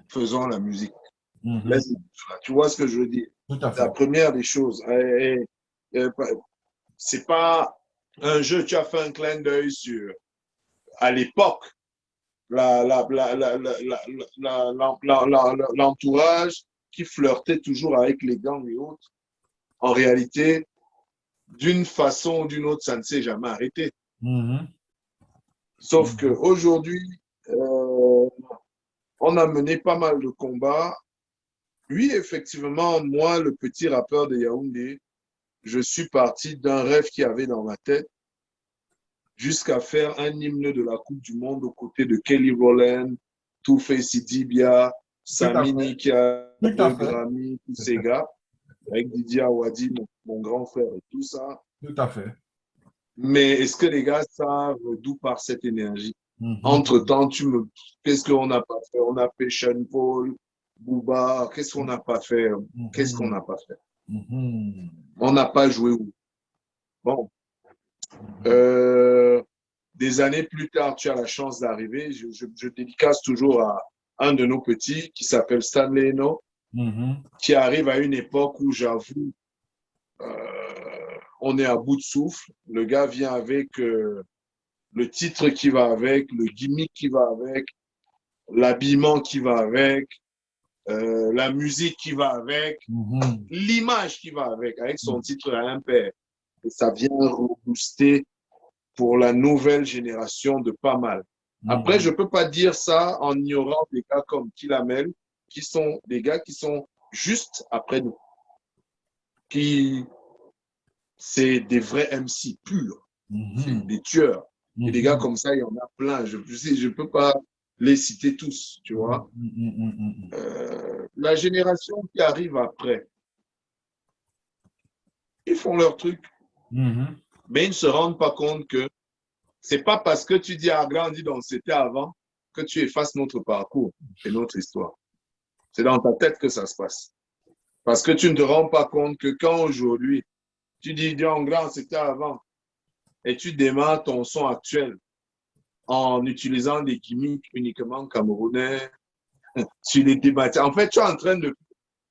Faisons la musique. Tu vois ce que je veux dire? Tout à fait. La première des choses, c'est pas un jeu, tu as fait un clin d'œil sur, à l'époque, l'entourage qui flirtait toujours avec les gangs et autres. En réalité, d'une façon ou d'une autre, ça ne s'est jamais arrêté. Sauf qu'aujourd'hui, on a mené pas mal de combats. Oui, effectivement, moi, le petit rappeur de Yaoundé, je suis parti d'un rêve qu'il y avait dans ma tête jusqu'à faire un hymne de la Coupe du Monde aux côtés de Kelly Rowland, Two-Face Idibia, Sami Nikia, Grammy, tous ces gars, avec Didier Awadi, mon grand frère et tout ça. Tout à fait. Mais est-ce que les gars savent d'où part cette énergie? Entre-temps, qu'est-ce qu'on n'a pas fait? On a fait Sean Paul, Booba, qu'est-ce qu'on n'a pas fait? Qu'est-ce qu'on n'a pas fait? On n'a pas joué où? Bon. Des années plus tard, tu as la chance d'arriver. Je dédicace toujours à un de nos petits qui s'appelle Stanley Eno, qui arrive à une époque où, j'avoue, on est à bout de souffle. Le gars vient avec le titre qui va avec, le gimmick qui va avec, l'habillement qui va avec, la musique qui va avec, l'image qui va avec son titre à impair. Et ça vient rebooster pour la nouvelle génération de pas mal. Après, je ne peux pas dire ça en ignorant des gars comme Kilamel, qui sont des gars qui sont juste après nous. C'est des vrais MC purs, c'est des tueurs. Et des gars comme ça, il y en a plein. Je ne peux pas les citer tous, tu vois. La génération qui arrive après, ils font leur truc, mais ils ne se rendent pas compte que c'est pas parce que tu dis à grandi dans c'était avant que tu effaces notre parcours et notre histoire. C'est dans ta tête que ça se passe. Parce que tu ne te rends pas compte que quand aujourd'hui, tu dis en grand c'était avant et tu démarres ton son actuel en utilisant des gimmicks uniquement camerounais sur les thématiques. En fait, tu es en train de...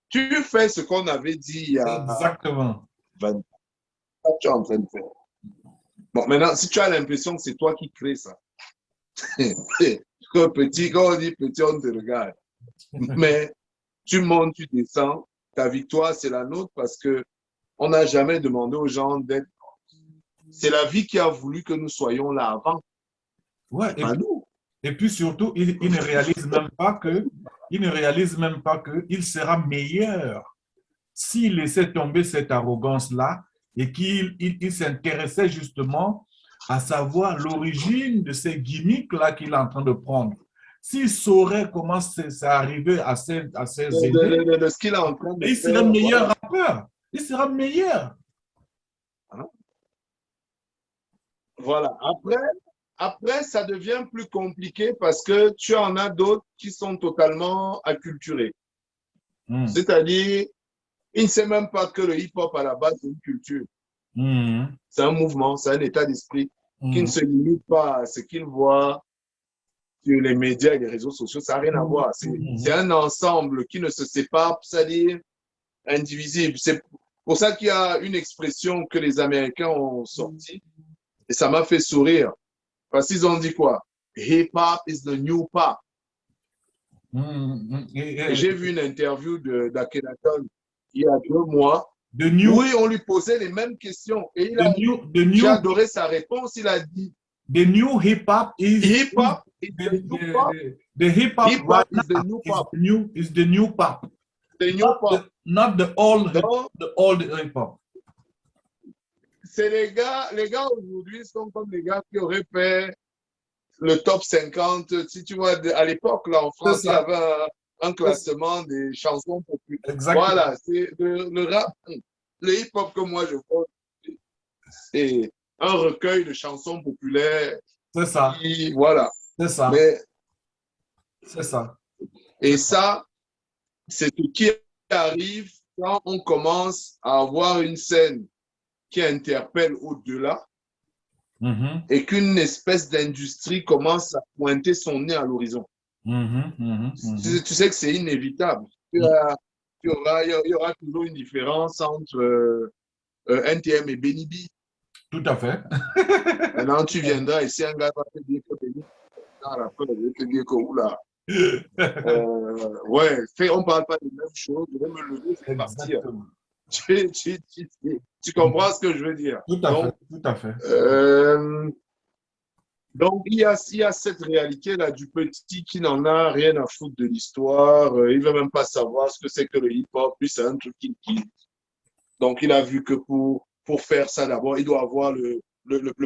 Tu fais ce qu'on avait dit il y a... Exactement. 20 ans. Tu es en train de faire. Bon, maintenant, si tu as l'impression que c'est toi qui crée ça, petit, quand on dit petit, on te regarde. Mais tu montes, tu descends, ta victoire, c'est la nôtre parce que on n'a jamais demandé aux gens d'être. C'est la vie qui a voulu que nous soyons là avant. Ouais, Pas nous. et puis surtout, il ne réalise même pas qu'il sera meilleur s'il laissait tomber cette arrogance-là et qu'il s'intéressait justement à savoir l'origine de ces gimmicks-là qu'il est en train de prendre. S'il saurait comment c'est arrivé à ces aînés, De ce qu'il est en train de il faire. serait meilleur rappeur. Il sera meilleur. Voilà. Après, ça devient plus compliqué parce que tu en as d'autres qui sont totalement acculturés. C'est-à-dire, ils ne savent même pas que le hip-hop, à la base, c'est une culture. C'est un mouvement, c'est un état d'esprit qui ne se limite pas à ce qu'ils voient sur les médias et les réseaux sociaux. Ça n'a rien à voir. C'est un ensemble qui ne se sépare, c'est-à-dire indivisible. C'est pour ça qu'il y a une expression que les Américains ont sortie et ça m'a fait sourire. Parce qu'ils ont dit quoi? Hip-hop is the new pop. Et j'ai vu une interview d'Akhenaton il y a 2 mois. Oui, on lui posait les mêmes questions. Et j'ai adoré sa réponse. Il a dit The new hip-hop is hip-hop is the new pop. The hip-hop right is the new pop. Is the new pop. The new pop. Not the old hip-hop. C'est les gars aujourd'hui sont comme les gars qui auraient fait le top 50. Si tu vois, à l'époque, là, en France, il y avait un classement des chansons populaires. Exactement. Voilà, c'est le rap, le hip-hop que moi je vois, c'est un recueil de chansons populaires. C'est ça. Voilà. C'est ça. Mais, c'est ça. Et ça, c'est ce qui arrive quand on commence à avoir une scène qui interpelle au-delà et qu'une espèce d'industrie commence à pointer son nez à l'horizon. Tu sais que c'est inévitable. Il y aura toujours une différence entre NTM et Benny B. Tout à fait. Maintenant, tu viendras et si un gars va te dire que Benny B, je vais te dire que oula. Ouais, on ne parle pas des mêmes choses. Je vais me lever, c'est partir. Tu comprends ce que je veux dire? Tout à fait. Donc, il y a cette réalité-là du petit qui n'en a rien à foutre de l'histoire. Il ne veut même pas savoir ce que c'est que le hip-hop. Puis, c'est un truc qu'il quitte. Donc, il a vu que pour faire ça, d'abord, il doit avoir le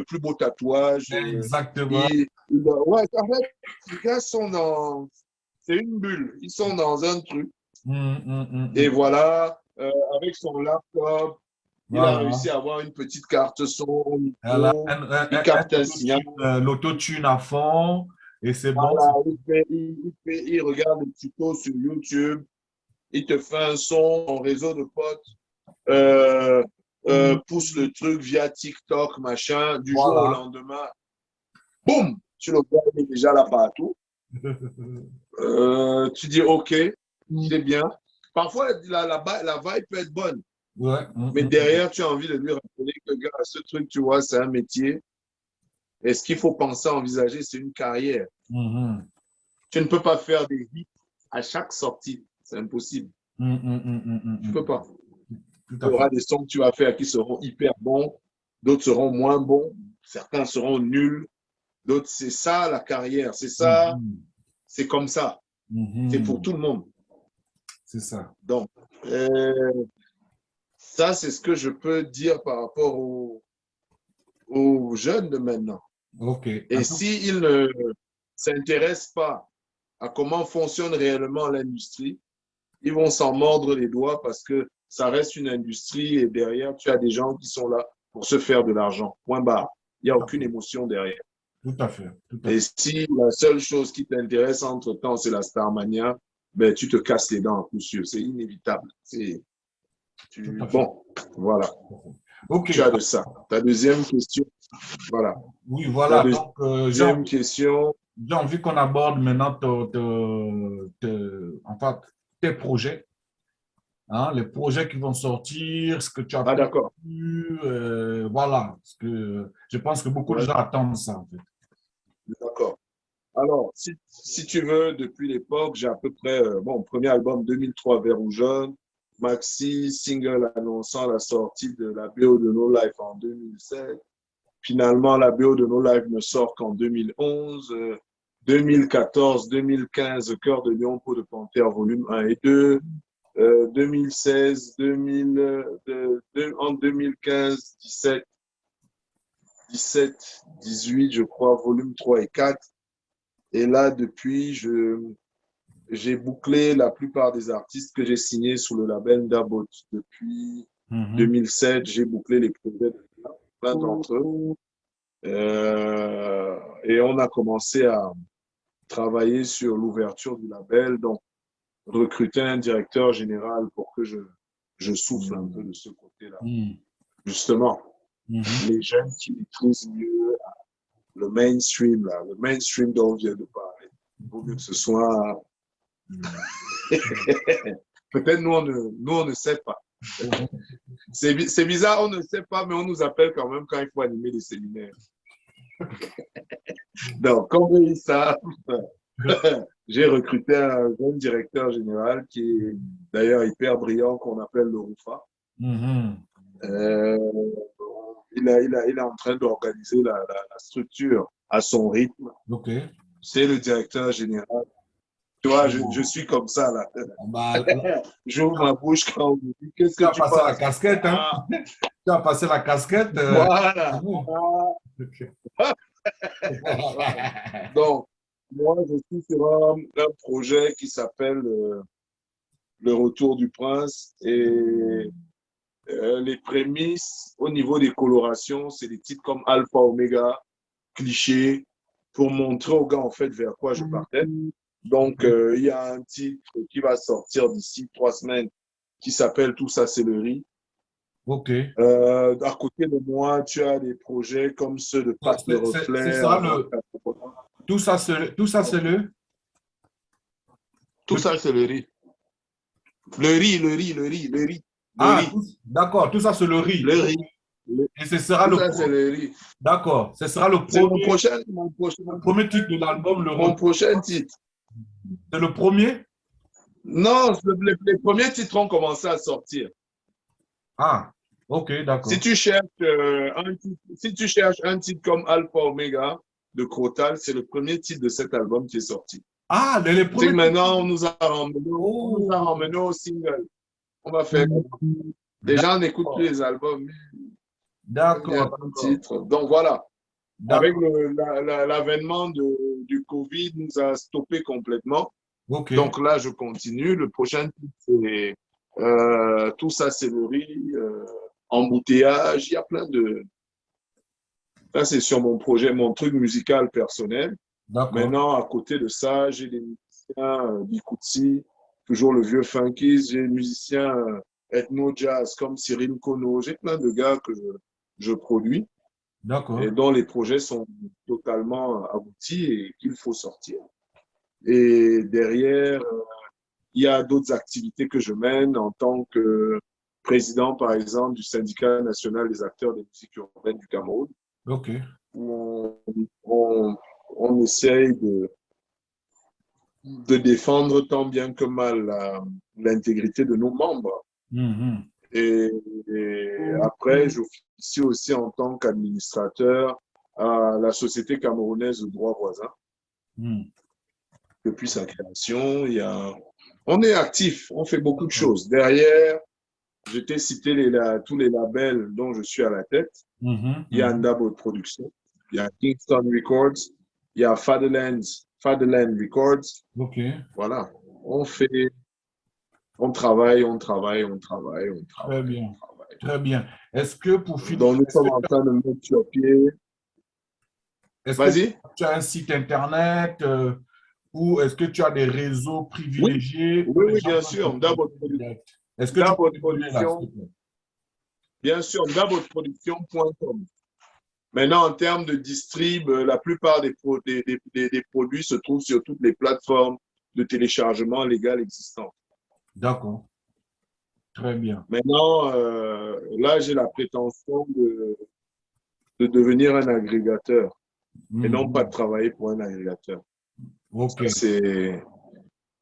plus beau tatouage. Exactement. Ouais, en fait, les gars sont dans... C'est une bulle. Ils sont dans un truc. Et voilà, avec son laptop, il a réussi à avoir une petite carte son, il capte un signal. L'autotune à fond, et c'est voilà, bon. Il regarde des tutos sur YouTube, il te fait un son, ton réseau de potes pousse le truc via TikTok, machin, du jour au lendemain. Boum! Tu le vois, il est déjà là partout. Tu dis OK, c'est bien. Parfois, la vibe peut être bonne. Ouais. Mais derrière, tu as envie de lui rappeler que, gars, ce truc, tu vois, c'est un métier. Et ce qu'il faut penser, envisager, c'est une carrière. Tu ne peux pas faire des hits à chaque sortie. C'est impossible. Tu ne peux pas. Il y aura des sons que tu vas faire qui seront hyper bons, d'autres seront moins bons, certains seront nuls. Donc, c'est ça la carrière, c'est ça, Mhm. c'est comme ça. Mhm. C'est pour tout le monde. C'est ça. Donc, ça, c'est ce que je peux dire par rapport aux jeunes de maintenant. OK. Et s'ils ne s'intéressent pas à comment fonctionne réellement l'industrie, ils vont s'en mordre les doigts parce que ça reste une industrie et derrière, tu as des gens qui sont là pour se faire de l'argent. Point barre. Il n'y a aucune émotion derrière. Tout à fait. Tout à Et fait. si la seule chose qui t'intéresse entre-temps, c'est la Starmania, ben, tu te casses les dents à coup sûr. C'est inévitable. Tout à fait. Bon, voilà. OK. Tu as de ça. Ta deuxième question, voilà. Oui, Ta voilà. Donc, deuxième question, j'ai envie qu'on aborde maintenant en fait, tes projets, hein, les projets qui vont sortir, ce que tu as ah d'accord. prévu, voilà. Parce que je pense que beaucoup de Ouais, gens attendent ça, en fait. d'accord. Alors, si tu veux, depuis l'époque, j'ai à peu près, bon, premier album 2003, Vert ou Jaune, maxi, single annonçant la sortie de la BO de No Life en 2007. Finalement, la BO de No Life ne sort qu'en 2011. 2014, 2015, Cœur de Lion, Peau de Panthère, volume 1 et 2. 2016, 2000, en 2015, 17, 18, je crois, volume 3 et 4. Et là, depuis, j'ai bouclé la plupart des artistes que j'ai signés sous le label Dabot. Depuis Mhm. 2007, j'ai bouclé les projets de plein d'entre eux. Et on a commencé à travailler sur l'ouverture du label, donc recruter un directeur général pour que je souffle un peu de ce côté-là. Mhm. Justement, Mhm. les jeunes qui maîtrisent mieux le mainstream dont on vient de parler. Il vaut mieux que ce soit... Peut-être nous, on ne sait pas. C'est bizarre, on ne sait pas, mais on nous appelle quand même quand il faut animer des séminaires. Donc, comme ils savent, j'ai recruté un jeune directeur général qui est d'ailleurs hyper brillant, qu'on appelle le Rufa. Mhm. Il est en train d'organiser la structure à son rythme. OK. C'est le directeur général. Tu vois, je suis comme ça, là. Bah, J'ouvre ma bouche quand on me dit qu'est-ce tu que as tu passé la penses? casquette, hein? Ah, Tu as passé la casquette. voilà. Bon. Ah, OK. voilà. Donc, moi, je suis sur un projet qui s'appelle Le Retour du Prince. Et les prémices, au niveau des colorations, c'est des titres comme Alpha, Omega, Cliché, pour montrer aux gars, en fait, vers quoi je partais. Donc, il y a un titre qui va sortir d'ici 3 semaines qui s'appelle Tout ça, c'est le riz. OK. À côté de moi, tu as des projets comme ceux de Pat Le C'est Reflet, ça Avant. tout ça, c'est le. Tout ça, c'est le riz. Le riz, le riz, le riz, le riz, le Ah, riz, d'accord, tout ça, c'est le riz. le riz. Et ce sera Tout le. ça, c'est le riz. D'accord, ce sera le C'est premier titre de l'album, Le mon Retour. prochain titre. C'est le premier? Non, les premiers titres ont commencé à sortir. Ah, OK, Si d'accord. tu cherches, si tu cherches un titre comme Alpha Omega de Crotal, c'est le premier titre de cet album qui est sorti. Ah, les Tu sais premiers que titres. maintenant, on nous a ramené au single. On va faire. Les gens n'écoutent plus les albums. Il y a D'accord, un titre. Donc voilà. Avec d'accord. l'avènement du Covid, nous a stoppé complètement. OK, Donc là, je continue. Le prochain titre, c'est Tout ça, c'est le riz. Embouteillage. Il y a plein de. Ça, c'est sur mon projet, mon truc musical personnel. d'accord. Maintenant, à côté de ça, j'ai des musiciens d'Ikutsi, toujours le vieux funky. J'ai des musiciens ethno-jazz comme Cyril Kono. J'ai plein de gars que je produis et D'accord. dont les projets sont totalement aboutis et qu'il faut sortir. Et derrière, il y a d'autres activités que je mène en tant que président, par exemple, du syndicat national des acteurs des musiques urbaines du Cameroun, OK. où on essaye de défendre tant bien que mal l'intégrité de nos membres. Mhm. Et après, j'officie aussi en tant qu'administrateur à la Société camerounaise de droit voisin. Hmm. Depuis sa création, on est actif, on fait beaucoup de choses. Derrière, je t'ai cité tous les labels dont je suis à la tête. Il y a Ndabo Production, il y a Kingston Records, il y a Fatherland Records. Ok. Voilà, on travaille. Très bien. Très bien. Est-ce que pour finir, Donc, nous sommes en train de mettre sur pied. est-ce Vas-y. que tu as un site internet ou est-ce que tu as des réseaux privilégiés pour Oui, les oui, gens bien qui sûr. ont Ndabo Est-ce que tu peux me donner là, Production, s'il te plaît? bien sûr, ndaboproduction.com. Maintenant, en termes de distrib, la plupart des produits se trouvent sur toutes les plateformes de téléchargement légales existantes. D'accord. Très bien. Maintenant, là, j'ai la prétention de devenir un agrégateur et non pas de travailler pour un agrégateur. Ok. C'est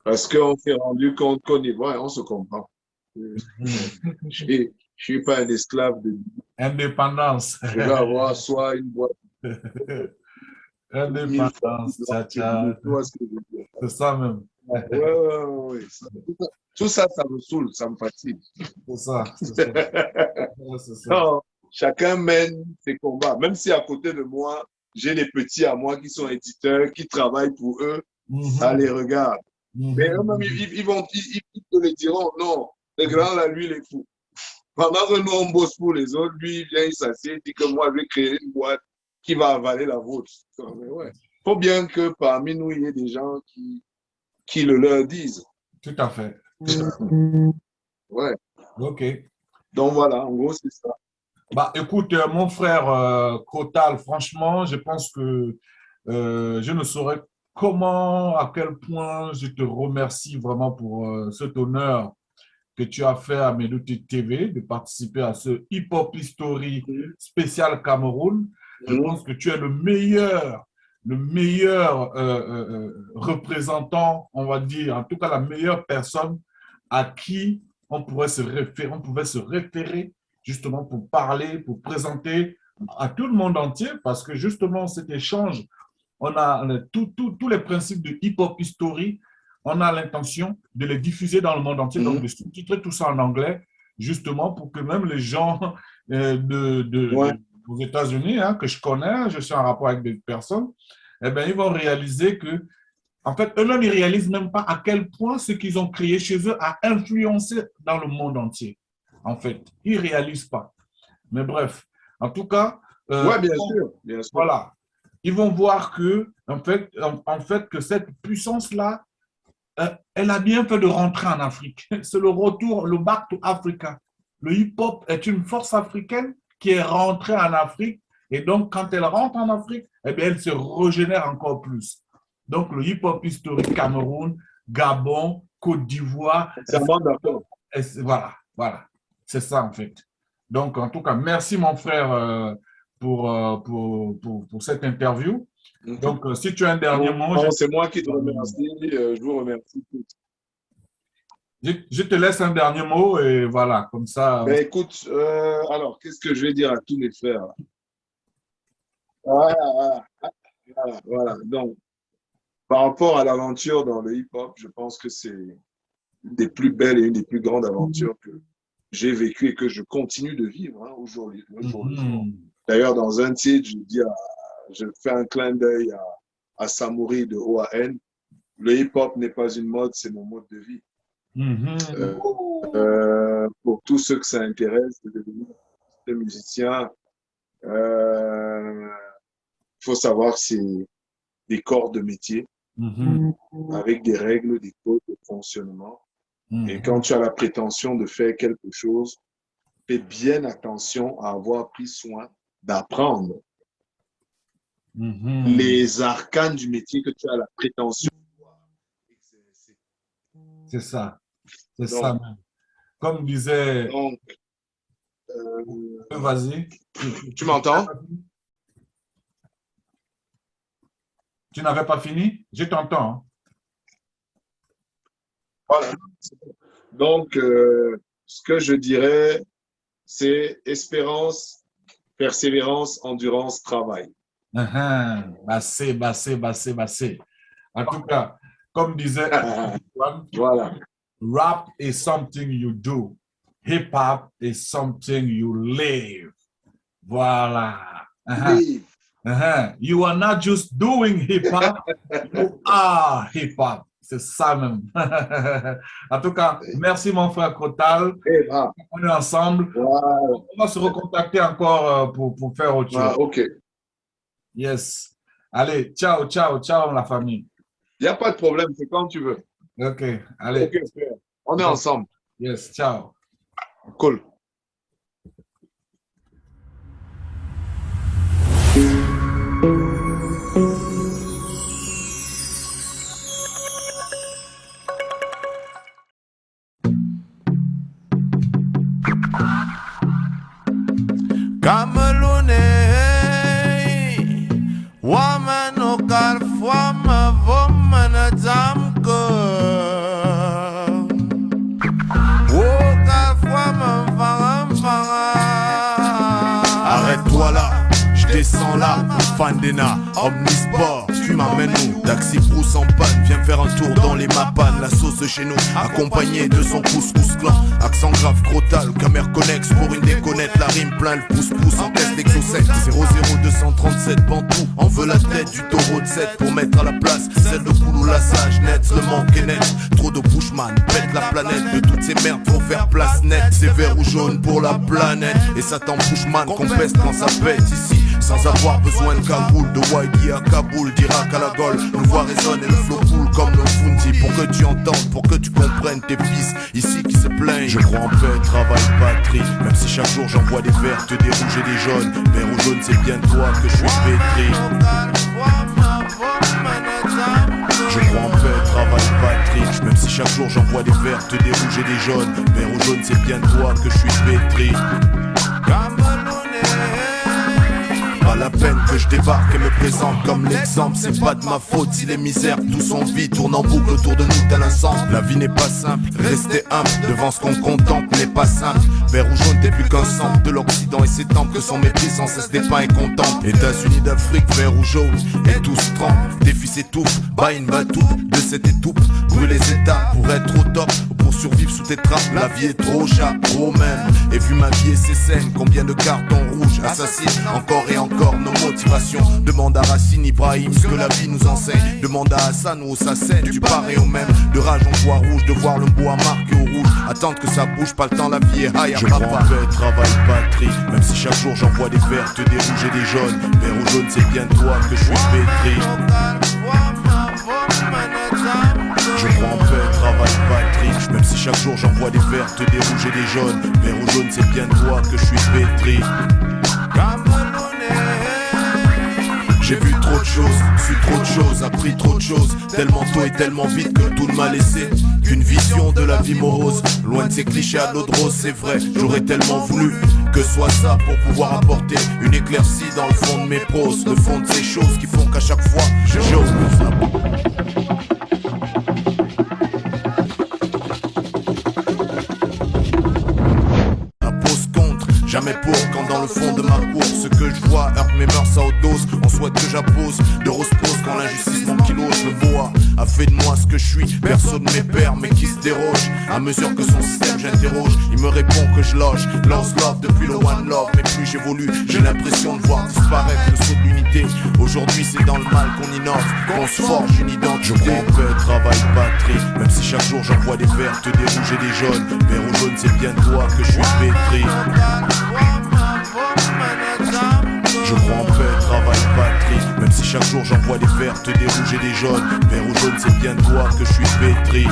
parce qu'on s'est rendu compte qu'on y va et on se comprend. Je ne suis pas un esclave de. Indépendance. Je vais avoir soit une boîte. Indépendance. Tcha, tcha. C'est ça même. Ouais. Tout ça, ça me saoule, ça me fatigue. C'est ça. C'est ça. Ouais, c'est ça. Non, chacun mène ses combats. Même si à côté de moi, j'ai des petits à moi qui sont éditeurs, qui travaillent pour eux, ça les regarde. Mais eux-mêmes, ils te le diront, non, le grand, là, lui, il est fou. Pendant que nous, on bosse pour les autres, lui, il vient, il s'assied, il dit que moi, je vais créer une boîte qui va avaler la vôtre. Mais ouais. Faut bien que parmi nous, il y ait des gens qui le leur disent. Tout à fait. Ouais. Ok. Donc voilà, en gros, c'est ça. Bah, écoute, mon frère Kotal, franchement, je pense que je ne saurais comment, à quel point je te remercie vraiment pour cet honneur que tu as fait à Meduti TV de participer à ce Hip Hop History spécial Cameroun. Je pense que tu es le meilleur représentant, on va dire, en tout cas la meilleure personne à qui on pouvait se référer justement pour parler, pour présenter à tout le monde entier, parce que justement cet échange, on a tous les principes de hip-hop history, on a l'intention de les diffuser dans le monde entier, donc de sous-titrer tout ça en anglais, justement pour que même les gens aux États-Unis, hein, que je connais, je suis en rapport avec des personnes, eh bien, ils vont réaliser que, en fait, eux-mêmes, ils ne réalisent même pas à quel point ce qu'ils ont créé chez eux a influencé dans le monde entier. En fait, ils ne réalisent pas. Mais bref, en tout cas, ouais, bien sûr. Voilà. Ils vont voir que, en fait, que cette puissance-là, elle a bien fait de rentrer en Afrique. C'est le retour, le back to Africa. Le hip-hop est une force africaine qui est rentrée en Afrique. Et donc, quand elle rentre en Afrique, eh bien, elle se régénère encore plus. Donc, le hip-hop historique Cameroun, Gabon, Côte d'Ivoire. Voilà. C'est ça, en fait. Donc, en tout cas, merci, mon frère, pour cette interview. Donc, si tu as un dernier mot... C'est moi qui te remercie. Je vous remercie tous. Je te laisse un dernier mot et voilà, comme ça. Ben, écoute, alors, qu'est-ce que je vais dire à tous mes frères? Voilà. Donc, par rapport à l'aventure dans le hip-hop, je pense que c'est une des plus belles et une des plus grandes aventures que j'ai vécues et que je continue de vivre aujourd'hui. D'ailleurs, dans un titre, je fais un clin d'œil à Samouri de OAN. Le hip-hop n'est pas une mode, c'est mon mode de vie. Pour tous ceux que ça intéresse de devenir musicien, il faut savoir que c'est des corps de métier avec des règles, des codes de fonctionnement. Et quand tu as la prétention de faire quelque chose, fais bien attention à avoir pris soin d'apprendre les arcanes du métier que tu as la prétention d'exercer. C'est ça. C'est ça même. Comme disait... Donc, vas-y. Tu m'entends? Tu n'avais pas fini? Je t'entends. Voilà. Donc, ce que je dirais, c'est espérance, persévérance, endurance, travail. Bassé. En tout cas, comme disait Antoine, Voilà. rap is something you do. Hip-hop is something you live. Voilà. Oui. You are not just doing hip-hop, you are hip-hop. C'est ça même. En tout cas, merci mon frère Kotal. On est ensemble. Wow. On va se recontacter encore pour faire autre chose. Ah, OK. Yes. Allez, ciao la famille. Il n'y a pas de problème, c'est quand tu veux. OK, allez. OK, frère. On est ensemble. Yes, ciao. Cool. Kamelune, woman o karfwama vomana zamko. O karfwama fanga. Arrête-toi là, je descends là, Fandena, Omnisport, tu m'amènes où? Taxi Brousse en panne, viens faire un tour dans les mapanes, la sauce de chez nous, accompagnée de son couscous clan, accent grave crotal, caméra connexe pour une déconnette, la rime plein le pouce-pouce en caisse d'exocète, 00237 Bantou, on veut la tête du taureau de 7 pour mettre à la place celle de Koulou la sage, net, le manque est net, trop de bushman, pète la planète, de toutes ces merdes pour faire place nette, c'est vert ou jaune pour la planète, et Satan bushman qu'on peste quand ça pète ici, sans avoir besoin de cagoule, de Wadi à Kaboul, d'Irak à la Gaule, nous voix résonne et le flow coule comme le Funti, pour que tu entendes, pour que tu comprennes tes fils ici qui se plaignent. Je crois en paix, travail, patrie, même si chaque jour j'envoie des vertes, des rouges et des jaunes, vert ou jaune c'est bien toi que je suis pétri. Je crois en paix, travail, patrie, même si chaque jour j'envoie des vertes, des rouges et des jaunes, vert ou jaune c'est bien toi que je suis pétri. Pas la peine que je débarque et me présente comme l'exemple, c'est pas de ma faute si les misères tout son vie tournent en boucle autour de nous tel un centre. La vie n'est pas simple, rester humble devant ce qu'on contemple n'est pas simple. Vert ou jaune t'es plus qu'un centre de l'Occident et ses temples que son mépris sans cesse dépeint et contemple. États-Unis d'Afrique, vert ou jaune, et tous trempent, des fils étouffent, une batoute de cette étoupe, brûle les états pour être au top. Pour survivre sous tes trappes, la vie est trop chère, trop même. Et vu ma vie et ses scènes, combien de cartons rouges assassinent encore et encore nos motivations. Demande à Racine, Ibrahim, ce que la vie nous enseigne. Demande à Hassan ou au Sassen, du pareil au même. De rage on voit rouge, de voir le bois marqué au rouge. Attendre que ça bouge, pas le temps, la vie est high. Je crois en paix, travail, patrie, même si chaque jour j'envoie des vertes, des rouges et des jaunes. Vert ou jaune, c'est bien toi que je suis pétri. Je crois en paix, travail, patrie, même si chaque jour j'envoie des vertes, des rouges et des jaunes. Vert ou jaune, c'est bien toi que je suis pétri. J'ai vu trop de choses, su trop de choses, appris trop de choses, tellement tôt et tellement vite que tout ne m'a laissé qu'une vision de la vie morose. Loin de ces clichés à l'eau de rose, c'est vrai, j'aurais tellement voulu que ce soit ça pour pouvoir apporter une éclaircie dans le fond de mes proses, le fond de ces choses qui font qu'à chaque fois j'ose. Jamais pour quand dans le fond de ma course ce que je vois heurte mes mœurs à haute dose. On souhaite que j'appose de rose pose quand l'injustice m'ankylose. Le boa a fait de moi ce que je suis, personne ne m'épère mais qui se déroge. À mesure que son système j'interroge, il me répond que je loge. Lance love depuis le one love, mais plus j'évolue j'ai l'impression de voir disparaître le saut de l'unité. Aujourd'hui c'est dans le mal qu'on innove, qu'on se forge une identité. Je crois en paix, travail, patrie, même si chaque jour j'envoie des vertes, des rouges et des jaunes. Vert ou jaune c'est bien toi que je suis pétri. Je crois en paix, travail, patrie, même si chaque jour j'envoie des vertes, des rouges et des jaunes. Vert ou jaune c'est bien toi que je suis pétri.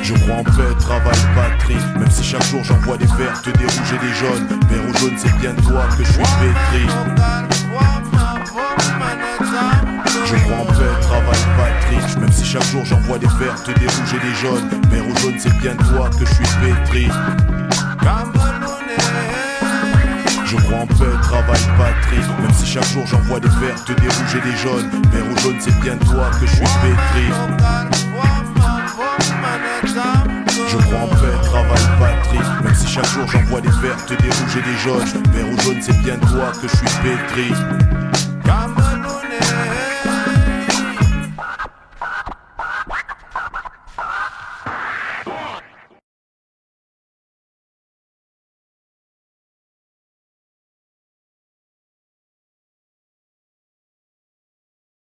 Je crois en paix, travail, patrie, même si chaque jour j'envoie des vertes, des rouges et des jaunes. Vert ou jaune c'est bien toi que je suis pétri. Je crois en paix, travail, patrie, même si chaque jour j'envoie des vertes, des rouges et des jaunes. Vert ou jaune c'est bien toi que je suis pétri. Je crois en paix, travail, patrie, même si chaque jour j'envoie des vertes, des rouges et des jaunes. Vert ou jaune c'est bien toi que je suis pétri. Je crois en paix, travail, patrie, même si chaque jour j'envoie des vertes, des rouges et des jaunes. Vert ou jaune, c'est bien toi que je suis pétri.